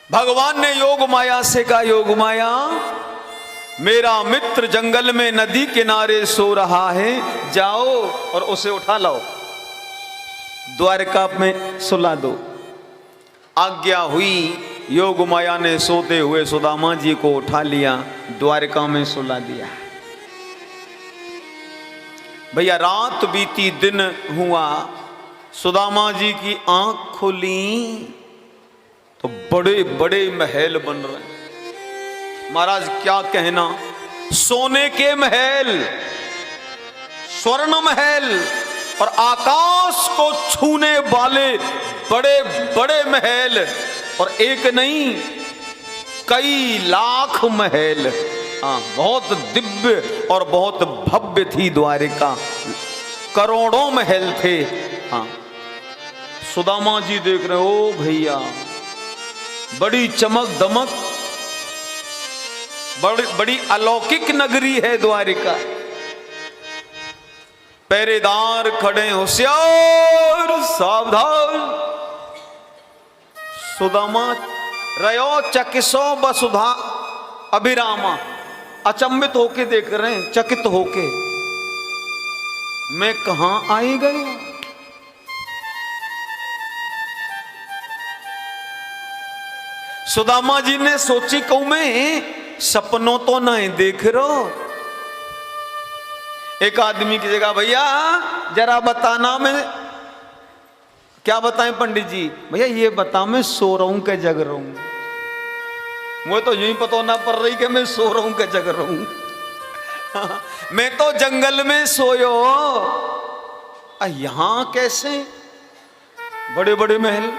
भगवान ने योग माया से कहा, योग माया मेरा मित्र जंगल में नदी किनारे सो रहा है, जाओ और उसे उठा लाओ, द्वारका में सुला दो। आज्ञा हुई। योग माया ने सोते हुए सुदामा जी को उठा लिया, द्वारका में सुला दिया। भैया रात बीती, दिन हुआ, सुदामा जी की आंख खुली तो बड़े बड़े महल बन रहे। महाराज क्या कहना, सोने के महल, स्वर्ण महल और आकाश को छूने वाले बड़े बड़े महल, और एक नहीं कई लाख महल। हाँ, बहुत दिव्य और बहुत भव्य थी द्वारिका, करोड़ों महल थे। हाँ, सुदामा जी देख रहे हो भैया, बड़ी चमक दमक, बड़ी अलौकिक नगरी है द्वारिका। पहरेदार खड़े, होशियार सावधान। सुदामा रयो चकिसो बसुधा अभिरामा, अचंभित होके देख रहे हैं, चकित होके, मैं कहां आई गई। सुदामा जी ने सोची, कहूं मैं सपनों तो नहीं देख रहा। एक आदमी की जगह, भैया जरा बताना, मैं क्या बताएं पंडित जी। भैया ये बता, मैं सो रहा हूं क्या जग रहा हूं। मुझे तो यूं ही पता ना पड़ रही कि मैं सो रहा हूं क्या जग रहा हूं। मैं तो जंगल में सोयो, यहां कैसे बड़े बड़े महल।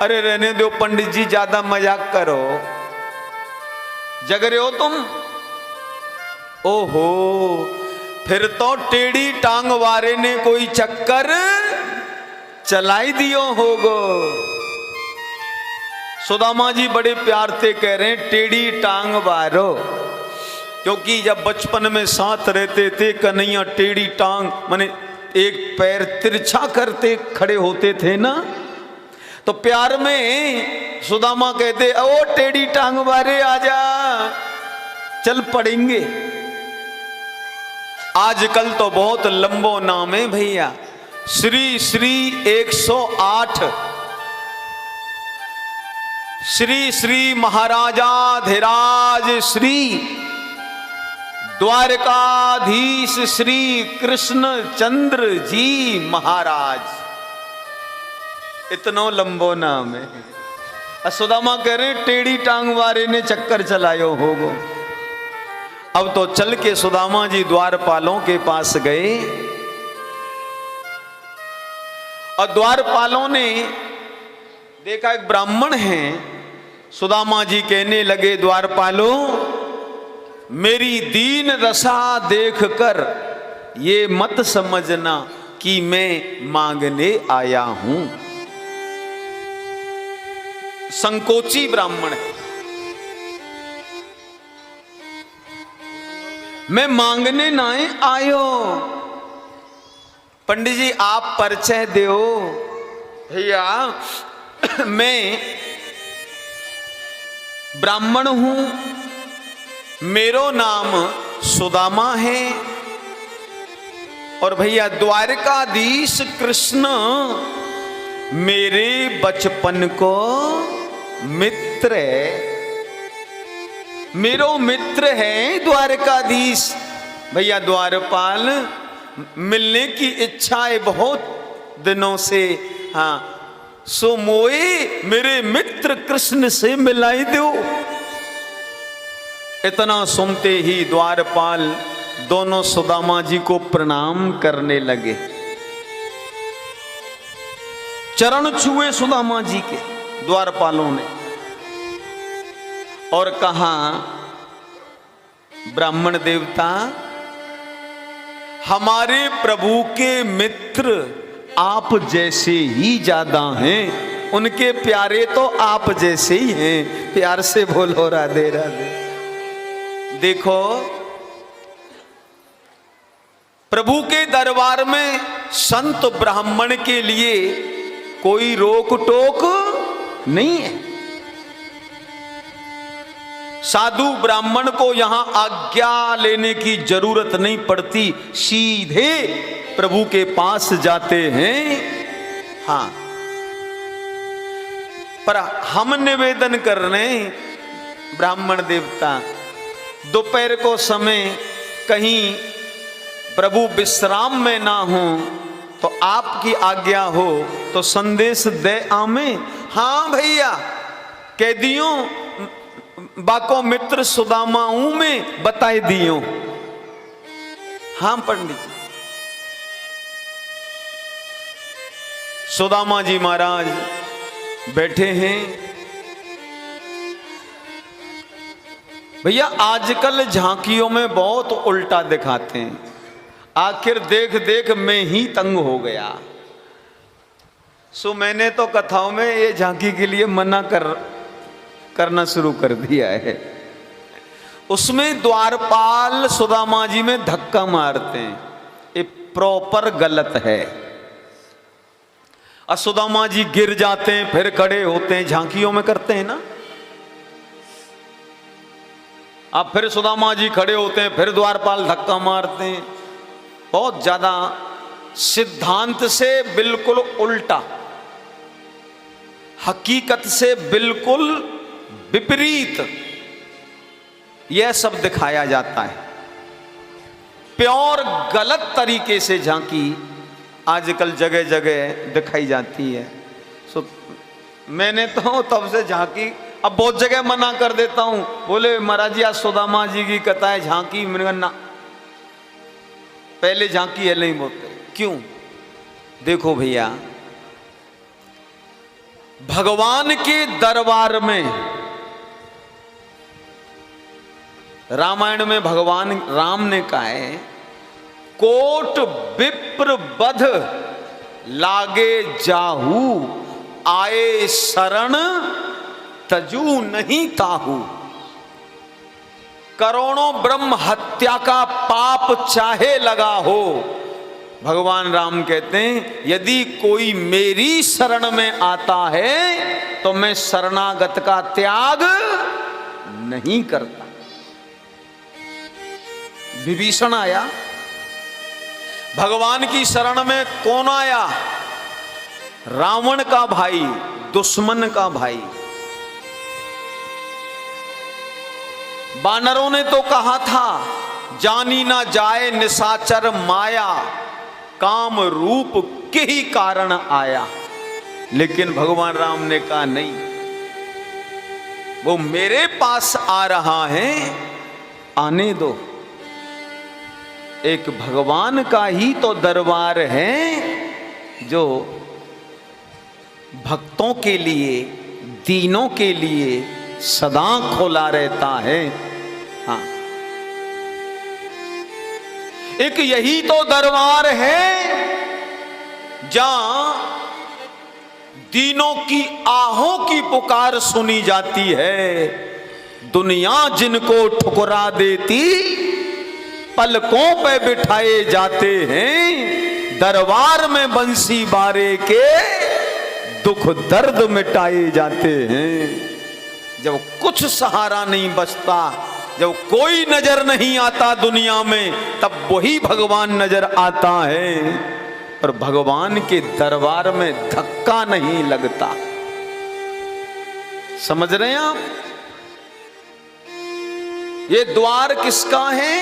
अरे रहने दो पंडित जी, ज्यादा मजाक करो, जग रहे हो तुम। ओहो, फिर तो टेढ़ी टांग वारे ने कोई चक्कर चलाई दियो होगो। सुदामा जी बड़े प्यार से कह रहे हैं टेढ़ी टांग वारो, क्योंकि जब बचपन में साथ रहते थे कन्हैया टेढ़ी टांग माने एक पैर तिरछा करते खड़े होते थे ना, तो प्यार में सुदामा कहते, ओ टेढ़ी टांग वारे आजा, चल पड़ेंगे। आजकल तो बहुत लंबो नाम है भैया, श्री श्री 108, श्री श्री महाराजाधिराज श्री द्वारकाधीश श्री कृष्ण चंद्र जी महाराज, इतना लंबो नाम है। सुदामा कह रहे टेढ़ी टांग वारे ने चक्कर चलायो होगो। अब तो चल के सुदामा जी द्वारपालों के पास गए, और द्वारपालों ने देखा एक ब्राह्मण है। सुदामा जी कहने लगे, द्वारपालों मेरी दीन दशा देखकर ये मत समझना कि मैं मांगने आया हूं। संकोची ब्राह्मण है, मैं मांगने ना आयो। पंडित जी आप परिचय दो, भैया मैं ब्राह्मण हूं, मेरो नाम सुदामा है, और भैया द्वारकाधीश कृष्ण मेरे बचपन को मित्र है, मेरो मित्र है द्वारकाधीश। भैया द्वारपाल मिलने की इच्छा है बहुत दिनों से, हाँ, सो मोए मेरे मित्र कृष्ण से मिलाई दो। इतना सुनते ही द्वारपाल दोनों सुदामा जी को प्रणाम करने लगे, चरण छुए सुदामा जी के द्वारपालों ने, और कहा, ब्राह्मण देवता, हमारे प्रभु के मित्र आप जैसे ही ज्यादा हैं, उनके प्यारे तो आप जैसे ही हैं। प्यार से बोलो राधे राधे। देखो, प्रभु के दरबार में संत ब्राह्मण के लिए कोई रोक टोक नहीं है। साधु ब्राह्मण को यहां आज्ञा लेने की जरूरत नहीं पड़ती, सीधे प्रभु के पास जाते हैं। हाँ, पर हम निवेदन कर रहे हैं, ब्राह्मण देवता, दोपहर को समय कहीं प्रभु विश्राम में ना हो, तो आपकी आज्ञा हो तो संदेश दे आमे। हाँ भैया, कैदियों बाको मित्र सुदामा हूं में बताए दियो। हाँ पंडित जी। सुदामा जी महाराज बैठे हैं। भैया आजकल झांकियों में बहुत उल्टा दिखाते हैं, आखिर देख देख मैं ही तंग हो गया। सो मैंने तो कथाओं में ये झांकी के लिए मना करना शुरू कर दिया है। उसमें द्वारपाल सुदामा जी में धक्का मारते हैं, ये प्रॉपर गलत है। और सुदामा जी गिर जाते हैं, फिर खड़े होते हैं, झांकियों में करते हैं ना। अब फिर सुदामा जी खड़े होते हैं, फिर द्वारपाल धक्का मारते हैं। बहुत ज्यादा सिद्धांत से बिल्कुल उल्टा, हकीकत से बिल्कुल विपरीत यह सब दिखाया जाता है। प्योर गलत तरीके से झांकी आजकल जगह जगह दिखाई जाती है। सो मैंने तो तब से झांकी, अब बहुत जगह मना कर देता हूं। बोले महाराज जी आज सुदामा जी की कथा है, झांकी, मैंने कहा ना, पहले झांकी है नहीं बोलते। क्यों? देखो भैया, भगवान के दरबार में, रामायण में भगवान राम ने कहा है, कोट विप्र बध लागे जाहू, आए शरण तजू नहीं ताहू। करोड़ों ब्रह्म हत्या का पाप चाहे लगा हो, भगवान राम कहते हैं यदि कोई मेरी शरण में आता है तो मैं शरणागत का त्याग नहीं करता। विभीषण आया, भगवान की शरण में कौन आया? रावण का भाई, दुश्मन का भाई। बानरों ने तो कहा था जानी ना जाए निशाचर माया, काम रूप के ही कारण आया। लेकिन भगवान राम ने कहा नहीं, वो मेरे पास आ रहा है, आने दो। एक भगवान का ही तो दरबार है जो भक्तों के लिए, दीनों के लिए सदा खोला रहता है। हाँ, एक यही तो दरबार है जहां दीनों की आहों की पुकार सुनी जाती है। दुनिया जिनको ठुकरा देती पलकों पे बिठाए जाते हैं, दरबार में बंसी बारे के दुख दर्द मिटाए जाते हैं। जब कुछ सहारा नहीं बचता, जब कोई नजर नहीं आता दुनिया में, तब वही भगवान नजर आता है। और भगवान के दरबार में धक्का नहीं लगता। समझ रहे हैं आप? ये द्वार किसका है?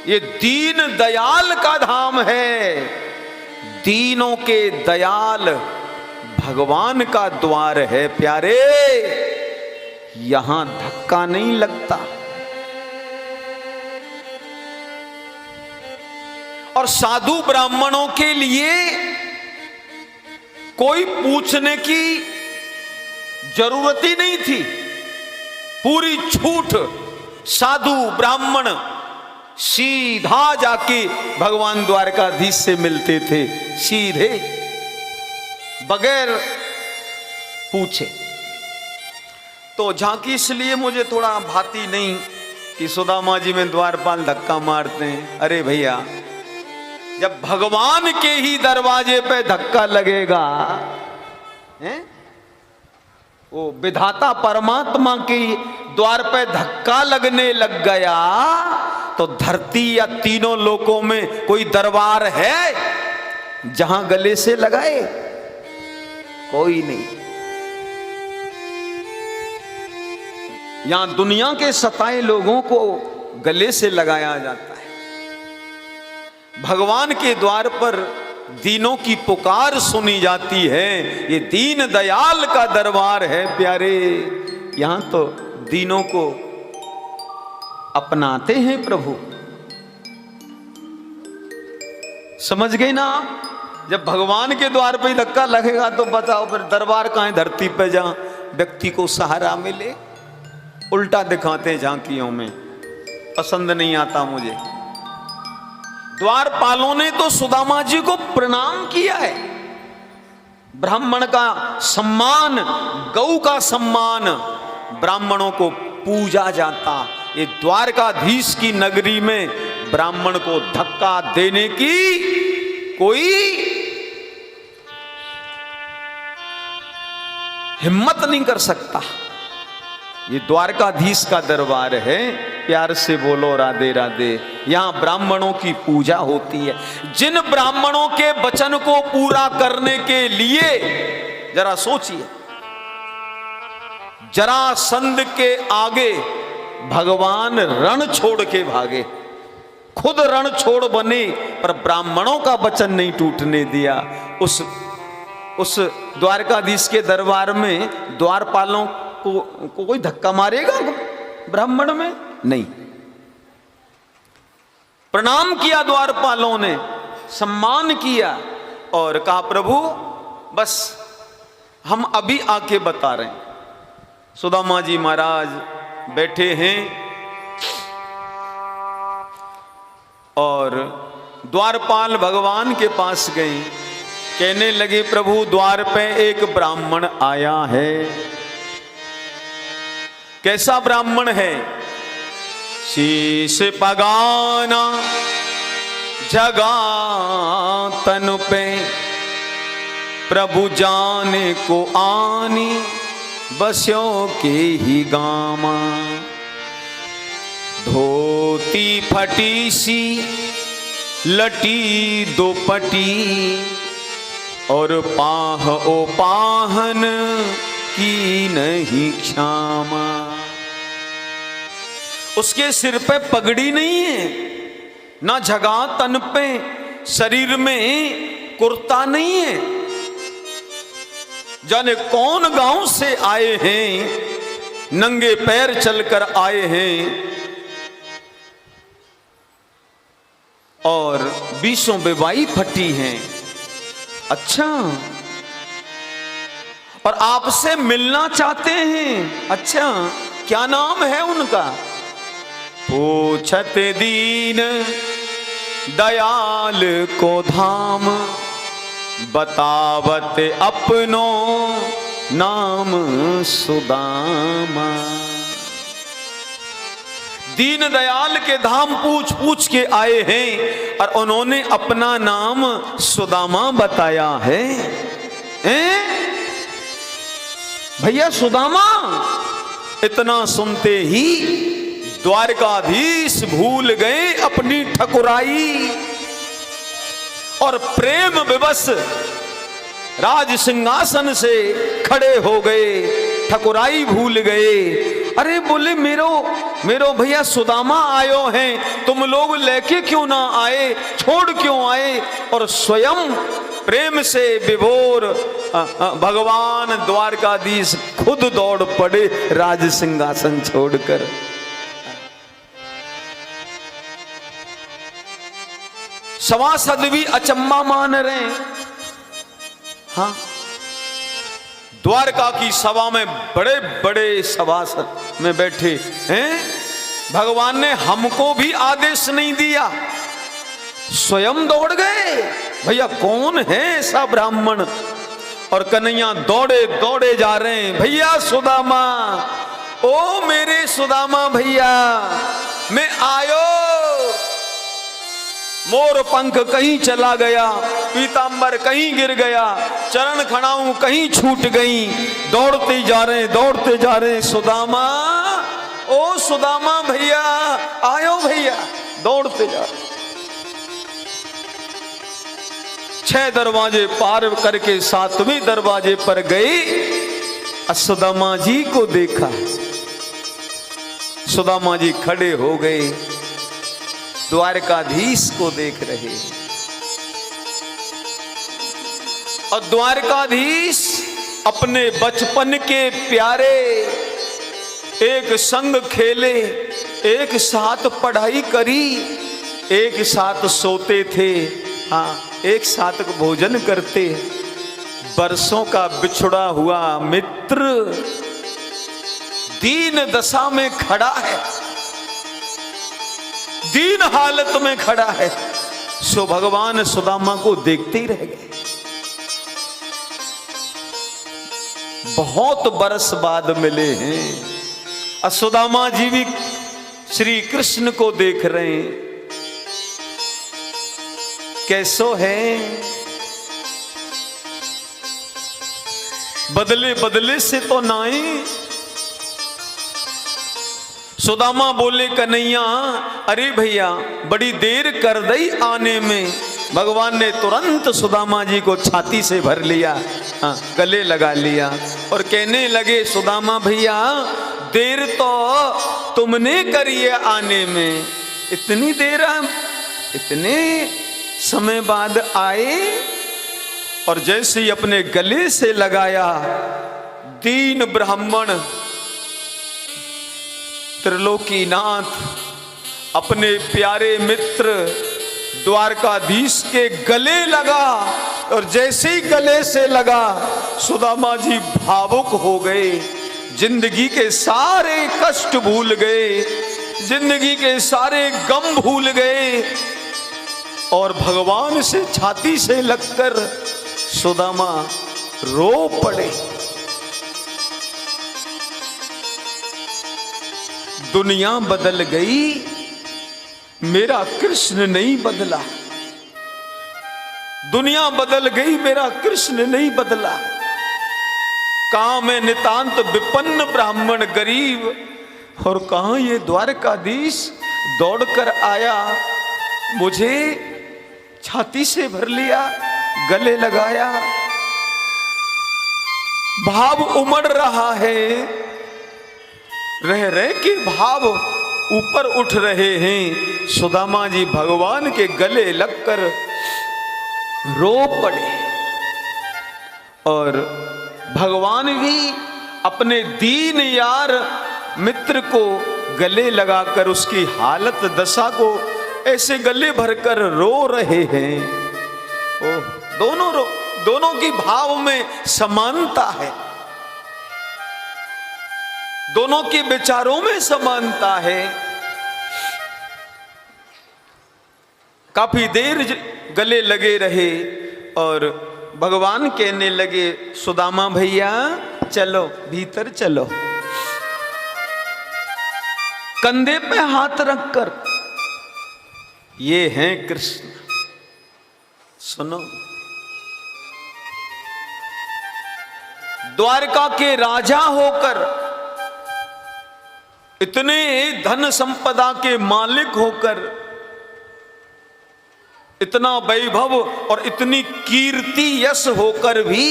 ये दीन दयाल का धाम है। दीनों के दयाल भगवान का द्वार है प्यारे। यहां धक्का नहीं लगता। और साधु ब्राह्मणों के लिए कोई पूछने की जरूरत ही नहीं थी। पूरी छूट साधु ब्राह्मण सीधा जाके भगवान द्वारकाधीश से मिलते थे, सीधे, बगैर पूछे। तो झांकी इसलिए मुझे थोड़ा भाती नहीं कि सुदामा जी में द्वारपाल धक्का मारते हैं। अरे भैया, जब भगवान के ही दरवाजे पे धक्का लगेगा, हैं? वो विधाता परमात्मा के द्वार पे धक्का लगने लग गया, तो धरती या तीनों लोकों में कोई दरबार है जहां गले से लगाए? कोई नहीं। यहां दुनिया के सताए लोगों को गले से लगाया जाता है। भगवान के द्वार पर दीनों की पुकार सुनी जाती है। ये दीन दयाल का दरबार है प्यारे। यहां तो दीनों को अपनाते हैं प्रभु। समझ गए ना आप? जब भगवान के द्वार पे धक्का लगेगा तो बताओ फिर दरबार कहां है धरती पे जहां व्यक्ति को सहारा मिले? उल्टा दिखाते हैं झांकियों में। पसंद नहीं आता मुझे। द्वारपालों ने तो सुदामा जी को प्रणाम किया है। ब्राह्मण का सम्मान, गौ का सम्मान, ब्राह्मणों को पूजा जाता। ये द्वारकाधीश की नगरी में ब्राह्मण को धक्का देने की कोई हिम्मत नहीं कर सकता। ये द्वारकाधीश का दरबार है। प्यार से बोलो राधे राधे। यहां ब्राह्मणों की पूजा होती है। जिन ब्राह्मणों के वचन को पूरा करने के लिए, जरा सोचिए, जरासंध के आगे भगवान रण छोड़ के भागे, खुद रण छोड़ बने, पर ब्राह्मणों का वचन नहीं टूटने दिया। उस द्वारकाधीश के दरबार में द्वारपालों को कोई धक्का मारेगा ब्राह्मण में? नहीं। प्रणाम किया द्वारपालों ने, सम्मान किया और कहा प्रभु बस हम अभी आके बता रहे हैं। सुदामा जी महाराज बैठे हैं और द्वारपाल भगवान के पास गए। कहने लगे प्रभु द्वार पे एक ब्राह्मण आया है। कैसा ब्राह्मण है? शीश पगाना जगा तन पे, प्रभु जाने को आनी बस्यो के ही गामा। धोती फटी सी लटी दोपटी, और पाह ओ पाहन की नहीं क्षमा। उसके सिर पे पगड़ी नहीं है, ना झगा तन पे, शरीर में कुर्ता नहीं है। जाने कौन गांव से आए हैं, नंगे पैर चलकर आए हैं, और बीसों बेवाई फटी हैं। अच्छा, और आपसे मिलना चाहते हैं। अच्छा, क्या नाम है उनका? पूछत दीन दयाल को धाम, बतावत अपनो नाम सुदामा। दीन दयाल के धाम पूछ पूछ के आए हैं और उन्होंने अपना नाम सुदामा बताया है। भैया सुदामा, इतना सुनते ही द्वारकाधीश भूल गए अपनी ठकुराई और प्रेम विवश राज सिंहासन से खड़े हो गए, ठकुराई भूल गए। अरे बोले मेरो भैया सुदामा आयो हैं, तुम लोग लेके क्यों ना आए, छोड़ क्यों आए? और स्वयं प्रेम से विभोर भगवान द्वारकाधीश खुद दौड़ पड़े राज सिंहासन छोड़कर। सभासद भी अचंबा मान रहे। हाँ, द्वारका की सभा में बड़े बड़े सभासद में बैठे हैं, भगवान ने हमको भी आदेश नहीं दिया, स्वयं दौड़ गए। भैया कौन है ऐसा ब्राह्मण? और कन्हैया दौड़े दौड़े जा रहे हैं, भैया सुदामा, ओ मेरे सुदामा भैया, मैं आयो। मोर पंख कहीं चला गया, पीतांबर कहीं गिर गया, चरण खड़ाऊं कहीं छूट गई, दौड़ते जा रहे सुदामा, ओ सुदामा भैया, आयो भैया, दौड़ते जा रहे। 6 दरवाजे पार करके 7वें दरवाजे पर गए, सुदामा जी को देखा। सुदामा जी खड़े हो गए, द्वारकाधीश को देख रहे। और द्वारकाधीश अपने बचपन के प्यारे एक संग खेले, एक साथ पढ़ाई करी, एक साथ सोते थे, हाँ एक साथ भोजन करते। बरसों का बिछड़ा हुआ मित्र दीन दशा में खड़ा है, दीन हालत में खड़ा है। सो भगवान सुदामा को देखते ही रह गए। बहुत बरस बाद मिले हैं, सुदामा जी भी श्री कृष्ण को देख रहे हैं। कैसो है? बदले बदले से तो नाई। सुदामा बोले कन्हैया, अरे भैया बड़ी देर कर दई आने में। भगवान ने तुरंत सुदामा जी को छाती से भर लिया, गले लगा लिया और कहने लगे, सुदामा भैया देर तो तुमने करी है आने में, इतनी देर इतने समय बाद आए। और जैसे ही अपने गले से लगाया, दीन ब्राह्मण त्रिलोकीनाथ अपने प्यारे मित्र द्वारकाधीश के गले लगा। और जैसे ही गले से लगा, सुदामा जी भावुक हो गए, जिंदगी के सारे कष्ट भूल गए, जिंदगी के सारे गम भूल गए और भगवान से छाती से लगकर सुदामा रो पड़े। दुनिया बदल गई, मेरा कृष्ण नहीं बदला। दुनिया बदल गई, मेरा कृष्ण नहीं बदला। कहां मैं नितांत विपन्न ब्राह्मण गरीब, और कहां ये द्वारकाधीश दौड़कर आया, मुझे छाती से भर लिया, गले लगाया। भाव उमड़ रहा है, रह रह के भाव ऊपर उठ रहे हैं। सुदामा जी भगवान के गले लगकर रो पड़े और भगवान भी अपने दीन यार मित्र को गले लगाकर उसकी हालत दशा को ऐसे गले भरकर रो रहे हैं। दोनों की भाव में समानता है, दोनों के विचारों में समानता है। काफी देर गले लगे रहे और भगवान कहने लगे, सुदामा भैया चलो भीतर चलो। कंधे पे हाथ रखकर, ये हैं कृष्ण। सुनो, द्वारका के राजा होकर, इतने धन संपदा के मालिक होकर, इतना वैभव और इतनी कीर्ति यश होकर भी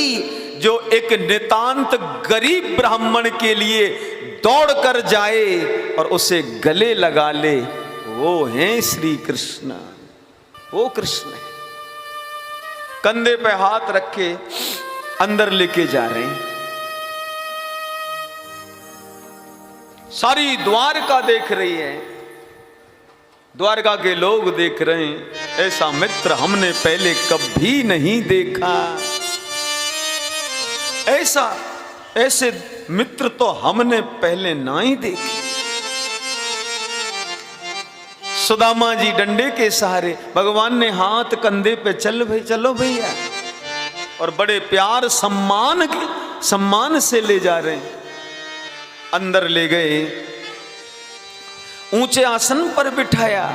जो एक नितांत गरीब ब्राह्मण के लिए दौड़ कर जाए और उसे गले लगा ले, वो हैं श्री कृष्ण। वो कृष्ण है। कंधे पे हाथ रखे अंदर लेके जा रहे हैं। सारी द्वारका देख रही है, द्वारका के लोग देख रहे हैं। ऐसा मित्र हमने पहले कभी नहीं देखा, ऐसे मित्र तो हमने पहले ना ही देखे। सुदामा जी डंडे के सहारे, भगवान ने हाथ कंधे पे, चल भाई चलो भैया, और बड़े प्यार सम्मान से ले जा रहे हैं। अंदर ले गए, ऊंचे आसन पर बिठाया।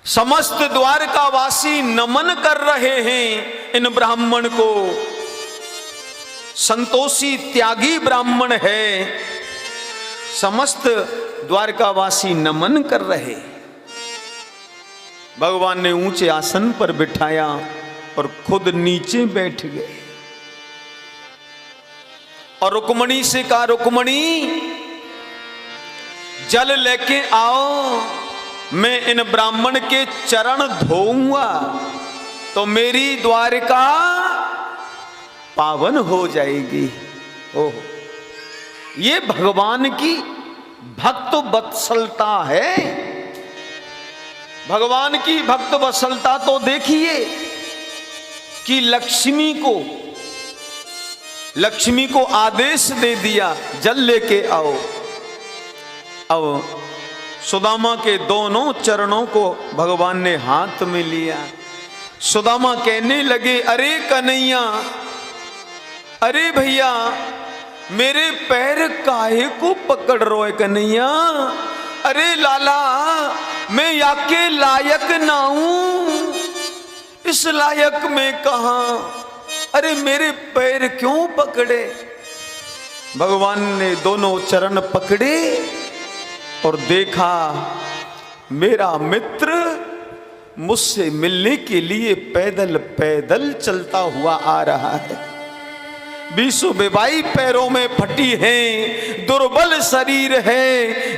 समस्त द्वारकावासी नमन कर रहे हैं इन ब्राह्मण को। संतोषी त्यागी ब्राह्मण है, समस्त द्वारकावासी नमन कर रहे। भगवान ने ऊंचे आसन पर बिठाया और खुद नीचे बैठ गए और रुक्मणी से कहा, रुक्मणी जल लेके आओ, मैं इन ब्राह्मण के चरण धोऊंगा तो मेरी द्वारका पावन हो जाएगी। ओह, ये भगवान की भक्त वत्सलता है। भगवान की भक्त वत्सलता तो देखिए कि लक्ष्मी को आदेश दे दिया, जल लेके आओ। अब सुदामा के दोनों चरणों को भगवान ने हाथ में लिया। सुदामा कहने लगे, अरे कन्हैया, अरे भैया, मेरे पैर काहे को पकड़ रो है कन्हैया? अरे लाला, मैं याके लायक ना हूं, इस लायक में कहा, अरे मेरे पैर क्यों पकड़े? भगवान ने दोनों चरण पकड़े और देखा मेरा मित्र मुझसे मिलने के लिए पैदल पैदल चलता हुआ आ रहा है। बीसों बेबाई पैरों में फटी है, दुर्बल शरीर है,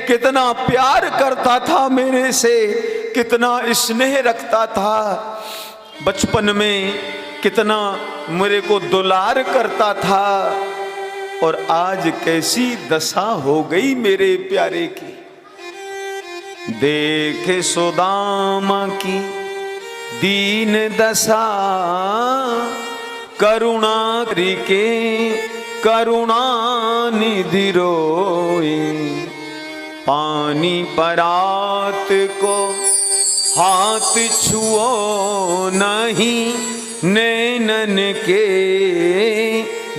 कितना प्यार करता था मेरे से, कितना स्नेह रखता था, बचपन में कितना मेरे को दुलार करता था, और आज कैसी दशा हो गई मेरे प्यारे की। देखे सुदामा की दीन दशा, करुणा के करुणा निधि रोए, पानी परात को हाथ छुओ नहीं, नैनन के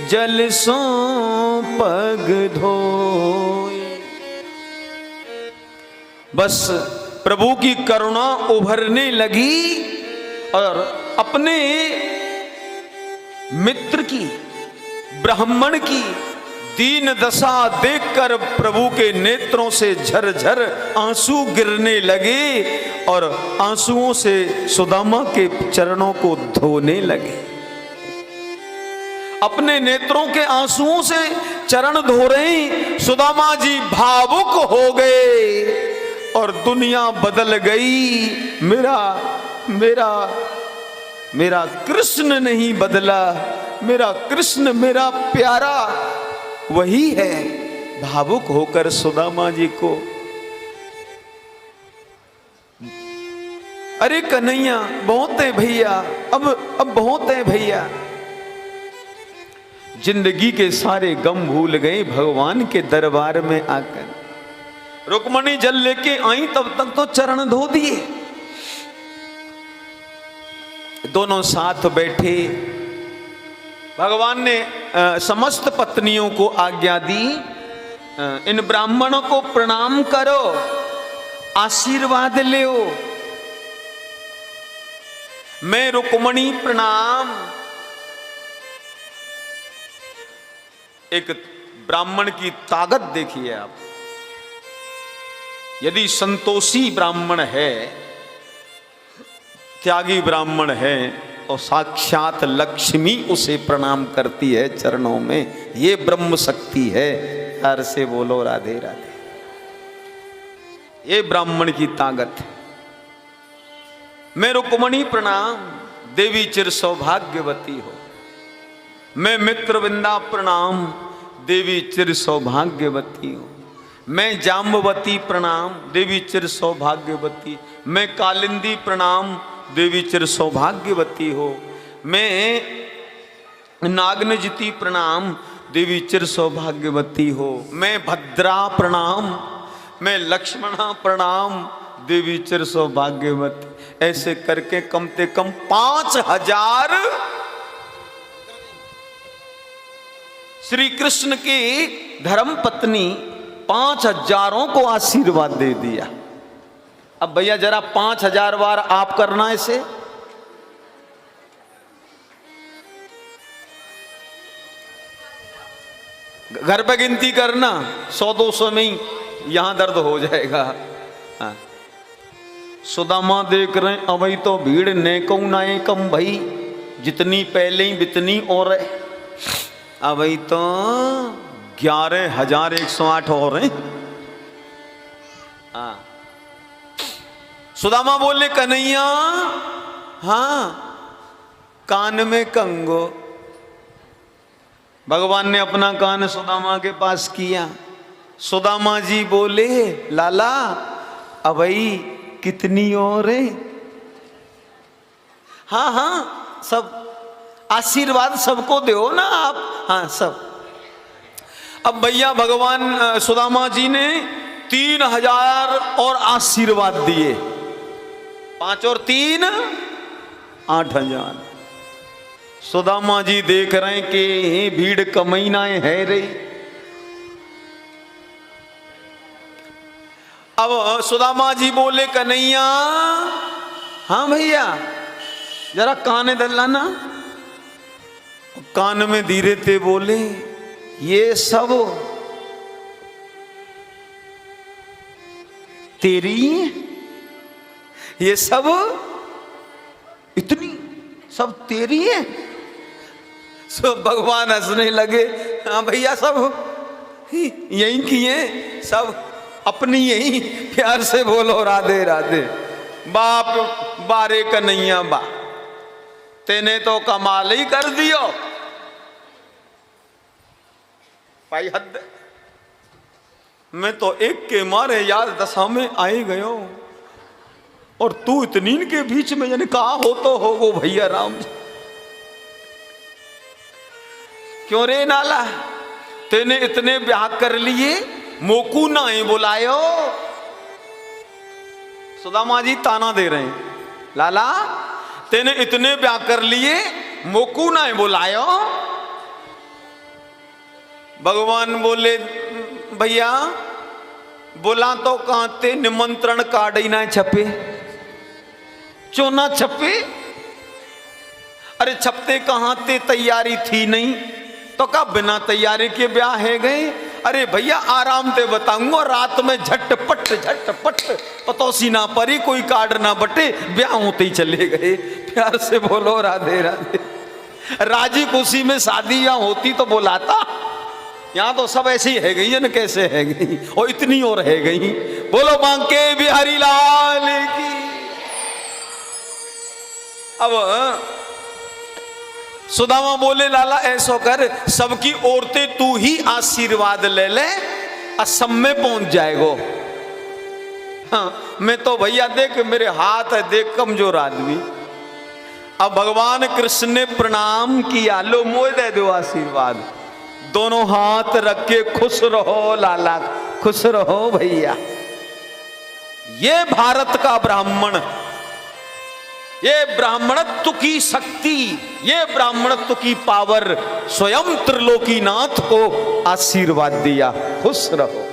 जल सो पग धोए। बस प्रभु की करुणा उभरने लगी और अपने मित्र की, ब्राह्मण की दीन दशा देखकर प्रभु के नेत्रों से झरझर आंसू गिरने लगे और आंसुओं से सुदामा के चरणों को धोने लगे। अपने नेत्रों के आंसुओं से चरण धो रहे सुदामा जी भावुक हो गए और दुनिया बदल गई। मेरा कृष्ण नहीं बदला, मेरा कृष्ण मेरा प्यारा वही है। भावुक होकर सुदामा जी को, अरे कन्हैया बहुत है भैया, अब बहुत है भैया। जिंदगी के सारे गम भूल गए भगवान के दरबार में आकर। रुक्मणी जल लेके आई तब तक तो चरण धो दिए। दोनों साथ बैठे, भगवान ने समस्त पत्नियों को आज्ञा दी, इन ब्राह्मणों को प्रणाम करो, आशीर्वाद लो। मैं रुक्मणी प्रणाम। एक ब्राह्मण की ताकत देखिए आप। यदि संतोषी ब्राह्मण है, त्यागी ब्राह्मण है, तो साक्षात लक्ष्मी उसे प्रणाम करती है चरणों में। ये ब्रह्म शक्ति है। हर से बोलो राधे राधे। ये ब्राह्मण की ताकत है। मैं रुक्मणी प्रणाम, देवी चिर सौभाग्यवती हो। मैं मित्रवृंदा प्रणाम, देवी चिर सौभाग्यवती हो। मैं जाम्बवती प्रणाम, देवी चिर सौभाग्यवती। मैं कालिंदी प्रणाम, देवी चिर सौभाग्यवती हो। मैं नागनजिती प्रणाम, देवी चिर सौभाग्यवती हो। मैं भद्रा प्रणाम, मैं लक्ष्मणा प्रणाम, देवी चिर सौभाग्यवती। ऐसे करके कम से कम 5000 श्री कृष्ण की धर्म पत्नी 5000 को आशीर्वाद दे दिया। अब भैया जरा 5000 बार आप करना इसे। घर पे गिनती करना, 100-200 में ही यहां दर्द हो जाएगा। हाँ। सुदामा देख रहे अवई तो भीड़ ने कहूं नाए कम भई, जितनी पहले ही बितनी और अवई तो 11,108 और हैं। हाँ। सुदामा बोले कन्हैया, हाँ कान में कंगो। भगवान ने अपना कान सुदामा के पास किया। सुदामा जी बोले लाला अबई कितनी और है? हाँ हाँ सब आशीर्वाद सबको दो ना आप। हाँ सब। अब भैया भगवान सुदामा जी ने 3000 और आशीर्वाद दिए। 5 और 3 8000। सुदामा जी देख रहे हैं कि भीड़ कमैनाएं है रही। अब सुदामा जी बोले कन्हैया, हाँ भैया जरा कान दलाना। कान में धीरे थे बोले ये सब तेरी, ये सब इतनी सब तेरी है। सब भगवान हंसने लगे। हाँ भैया सब यही किए, सब अपनी यही। प्यार से बोलो राधे राधे। बाप बारे कन्हैया बा, तेने तो कमाल ही कर दियो भाई। हद। मैं तो एक के मारे यार दशा में आए गयो, और तू इतनी के बीच में जन कहा हो तो हो वो भैया राम। क्यों रे नाला, तेने इतने ब्याह कर लिए, मोकू ना ही बुलायो। सुदामा जी ताना दे रहे हैं, लाला तेने इतने ब्याह कर लिए, मोकू ना ही बुलायो। भगवान बोले भैया बोला तो कहां ते, निमंत्रण कार्ड ही ना छपे। क्यों ना छपे? अरे छपते कहां ते, तैयारी थी नहीं तो का बिना तैयारी के ब्याह है गए। अरे भैया आराम से बताऊंगा, रात में झटपट झटपट पतोसी ना परी, कोई कार्ड ना बटे, ब्याह होते ही चले गए। प्यार से बोलो राधे राधे। राजी खुशी में शादी या होती तो बुलाता। यहाँ तो सब ऐसी है गई न, कैसे है गई, और इतनी और है गई। बोलो बांके बिहारी लाल की। अब सुदामा बोले लाला ऐसो कर, सबकी औरतें तू ही आशीर्वाद ले ले, असम में पहुंच जाएगो। हाँ मैं तो भैया देख मेरे हाथ है, देख कमजोर आदमी। अब भगवान कृष्ण ने प्रणाम किया, लो मोह दे दो आशीर्वाद। दोनों हाथ रख के खुश रहो लाला, खुश रहो भैया। ये भारत का ब्राह्मण, ये ब्राह्मणत्व की शक्ति, ये ब्राह्मणत्व की पावर स्वयं त्रिलोकीनाथ को आशीर्वाद दिया, खुश रहो।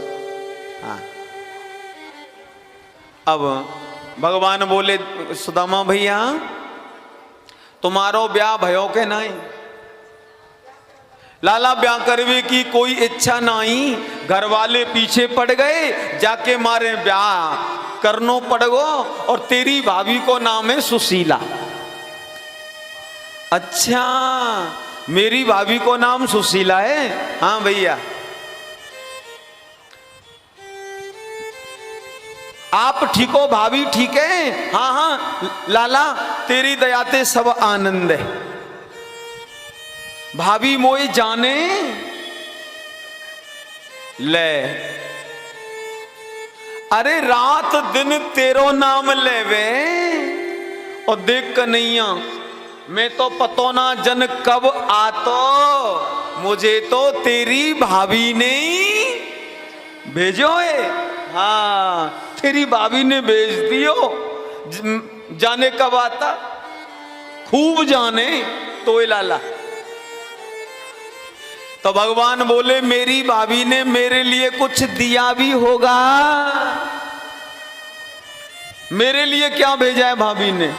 हाँ। अब भगवान बोले सुदामा भैया तुम्हारो ब्याह भयो के नहीं? लाला ब्याह करवे की कोई इच्छा नहीं, घर वाले पीछे पड़ गए, जाके मारे ब्याह करनो पड़ गो, और तेरी भाभी को नाम है सुशीला। अच्छा, मेरी भाभी को नाम सुशीला है? हाँ भैया। आप ठीक हो? भाभी ठीक है? हाँ हाँ लाला, तेरी दयाते सब आनंद है। भाभी मोए जाने ले, अरे रात दिन तेरो नाम लेवे, और देख कन्हैया मैं तो पतो ना जन कब आतो, मुझे तो तेरी भाभी ने भेजो है। हाँ, तेरी भाभी ने भेज दियो, जाने कब आता, खूब जाने तो लाला। तो भगवान बोले मेरी भाभी ने मेरे लिए कुछ दिया भी होगा। मेरे लिए क्या भेजा है भाभी ने?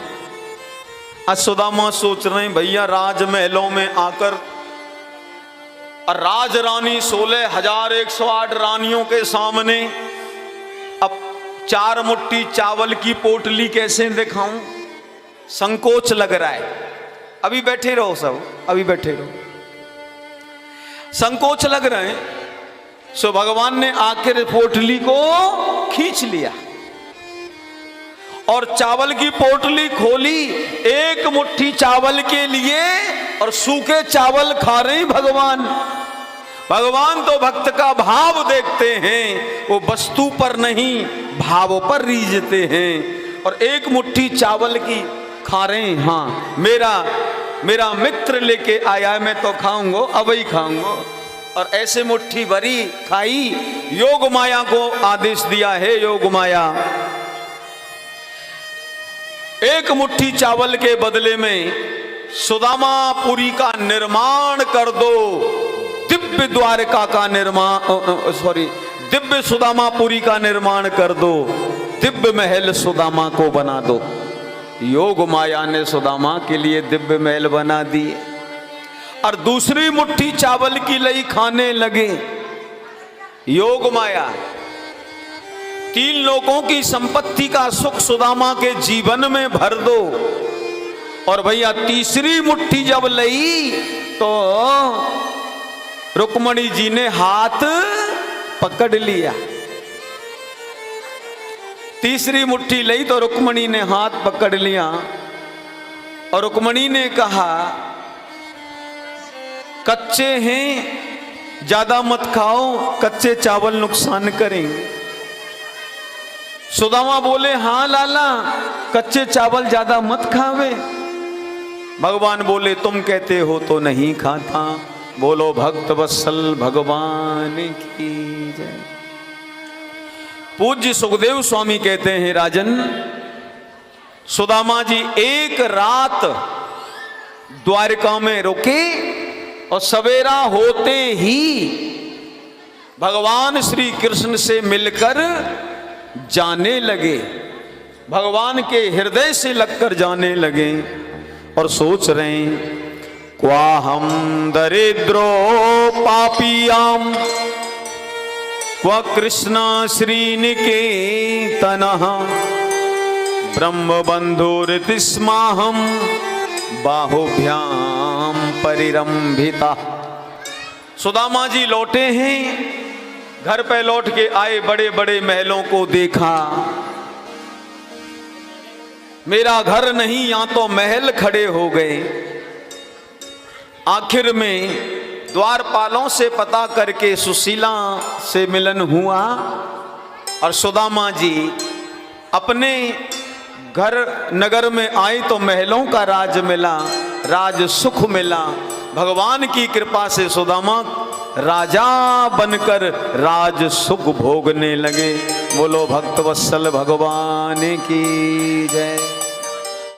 सुदामा सोच रहे हैं भैया राजमहलों में आकर, और राज रानी 16,108 रानियों के सामने अब 4 मुट्ठी चावल की पोटली कैसे दिखाऊं, संकोच लग रहा है। अभी बैठे रहो सब, अभी बैठे रहो, संकोच लग रहे हैं। सो भगवान ने आखिर पोटली को खींच लिया और चावल की पोटली खोली, एक मुट्ठी चावल के लिए, और सूखे चावल खा रहे हैं भगवान। भगवान तो भक्त का भाव देखते हैं, वो वस्तु पर नहीं भावों पर रीझते हैं, और एक मुट्ठी चावल की खा रहे हैं। हाँ, मेरा मित्र लेके आया, मैं तो खाऊंगा, अब ही खाऊंगा। और ऐसे मुट्ठी भरी खाई। योग माया को आदेश दिया है, योग माया एक मुट्ठी चावल के बदले में सुदामापुरी का निर्माण कर दो, दिव्य द्वारका का निर्माण, सॉरी दिव्य सुदामापुरी का निर्माण कर दो, दिव्य महल सुदामा को बना दो। योग माया ने सुदामा के लिए दिव्य महल बना दिए, और दूसरी मुट्ठी चावल की लई खाने लगे। योग माया 3 लोगों की संपत्ति का सुख सुदामा के जीवन में भर दो। और भैया तीसरी मुट्ठी जब लई तो रुक्मणी जी ने हाथ पकड़ लिया। तीसरी मुट्ठी लई तो रुक्मणी ने हाथ पकड़ लिया, और रुक्मणी ने कहा कच्चे हैं ज्यादा मत खाओ, कच्चे चावल नुकसान करेंगे। सुदामा बोले हाँ लाला, कच्चे चावल ज्यादा मत खावे। भगवान बोले तुम कहते हो तो नहीं खाता। बोलो भक्त वत्सल भगवान की जय। पूज्य सुखदेव स्वामी कहते हैं राजन, सुदामा जी एक रात द्वारका में रुके, और सवेरा होते ही भगवान श्री कृष्ण से मिलकर जाने लगे, भगवान के हृदय से लगकर जाने लगे। और सोच रहे हैं क्वा हम दरिद्रो पापियाम क्वा कृष्णा श्रीनिकेतनः ब्रह्म बंधुरितिस्माहम बाहुभ्याम परिरंभिता। सुदामा जी लौटे हैं, घर पे लौट के आए, बड़े बड़े महलों को देखा। मेरा घर नहीं, यहां तो महल खड़े हो गए। आखिर में द्वारपालों से पता करके सुशीला से मिलन हुआ, और सुदामा जी अपने घर नगर में आए तो महलों का राज मिला, राज सुख मिला। भगवान की कृपा से सुदामा राजा बनकर राज सुख भोगने लगे। बोलो भक्त वत्सल भगवान की जय।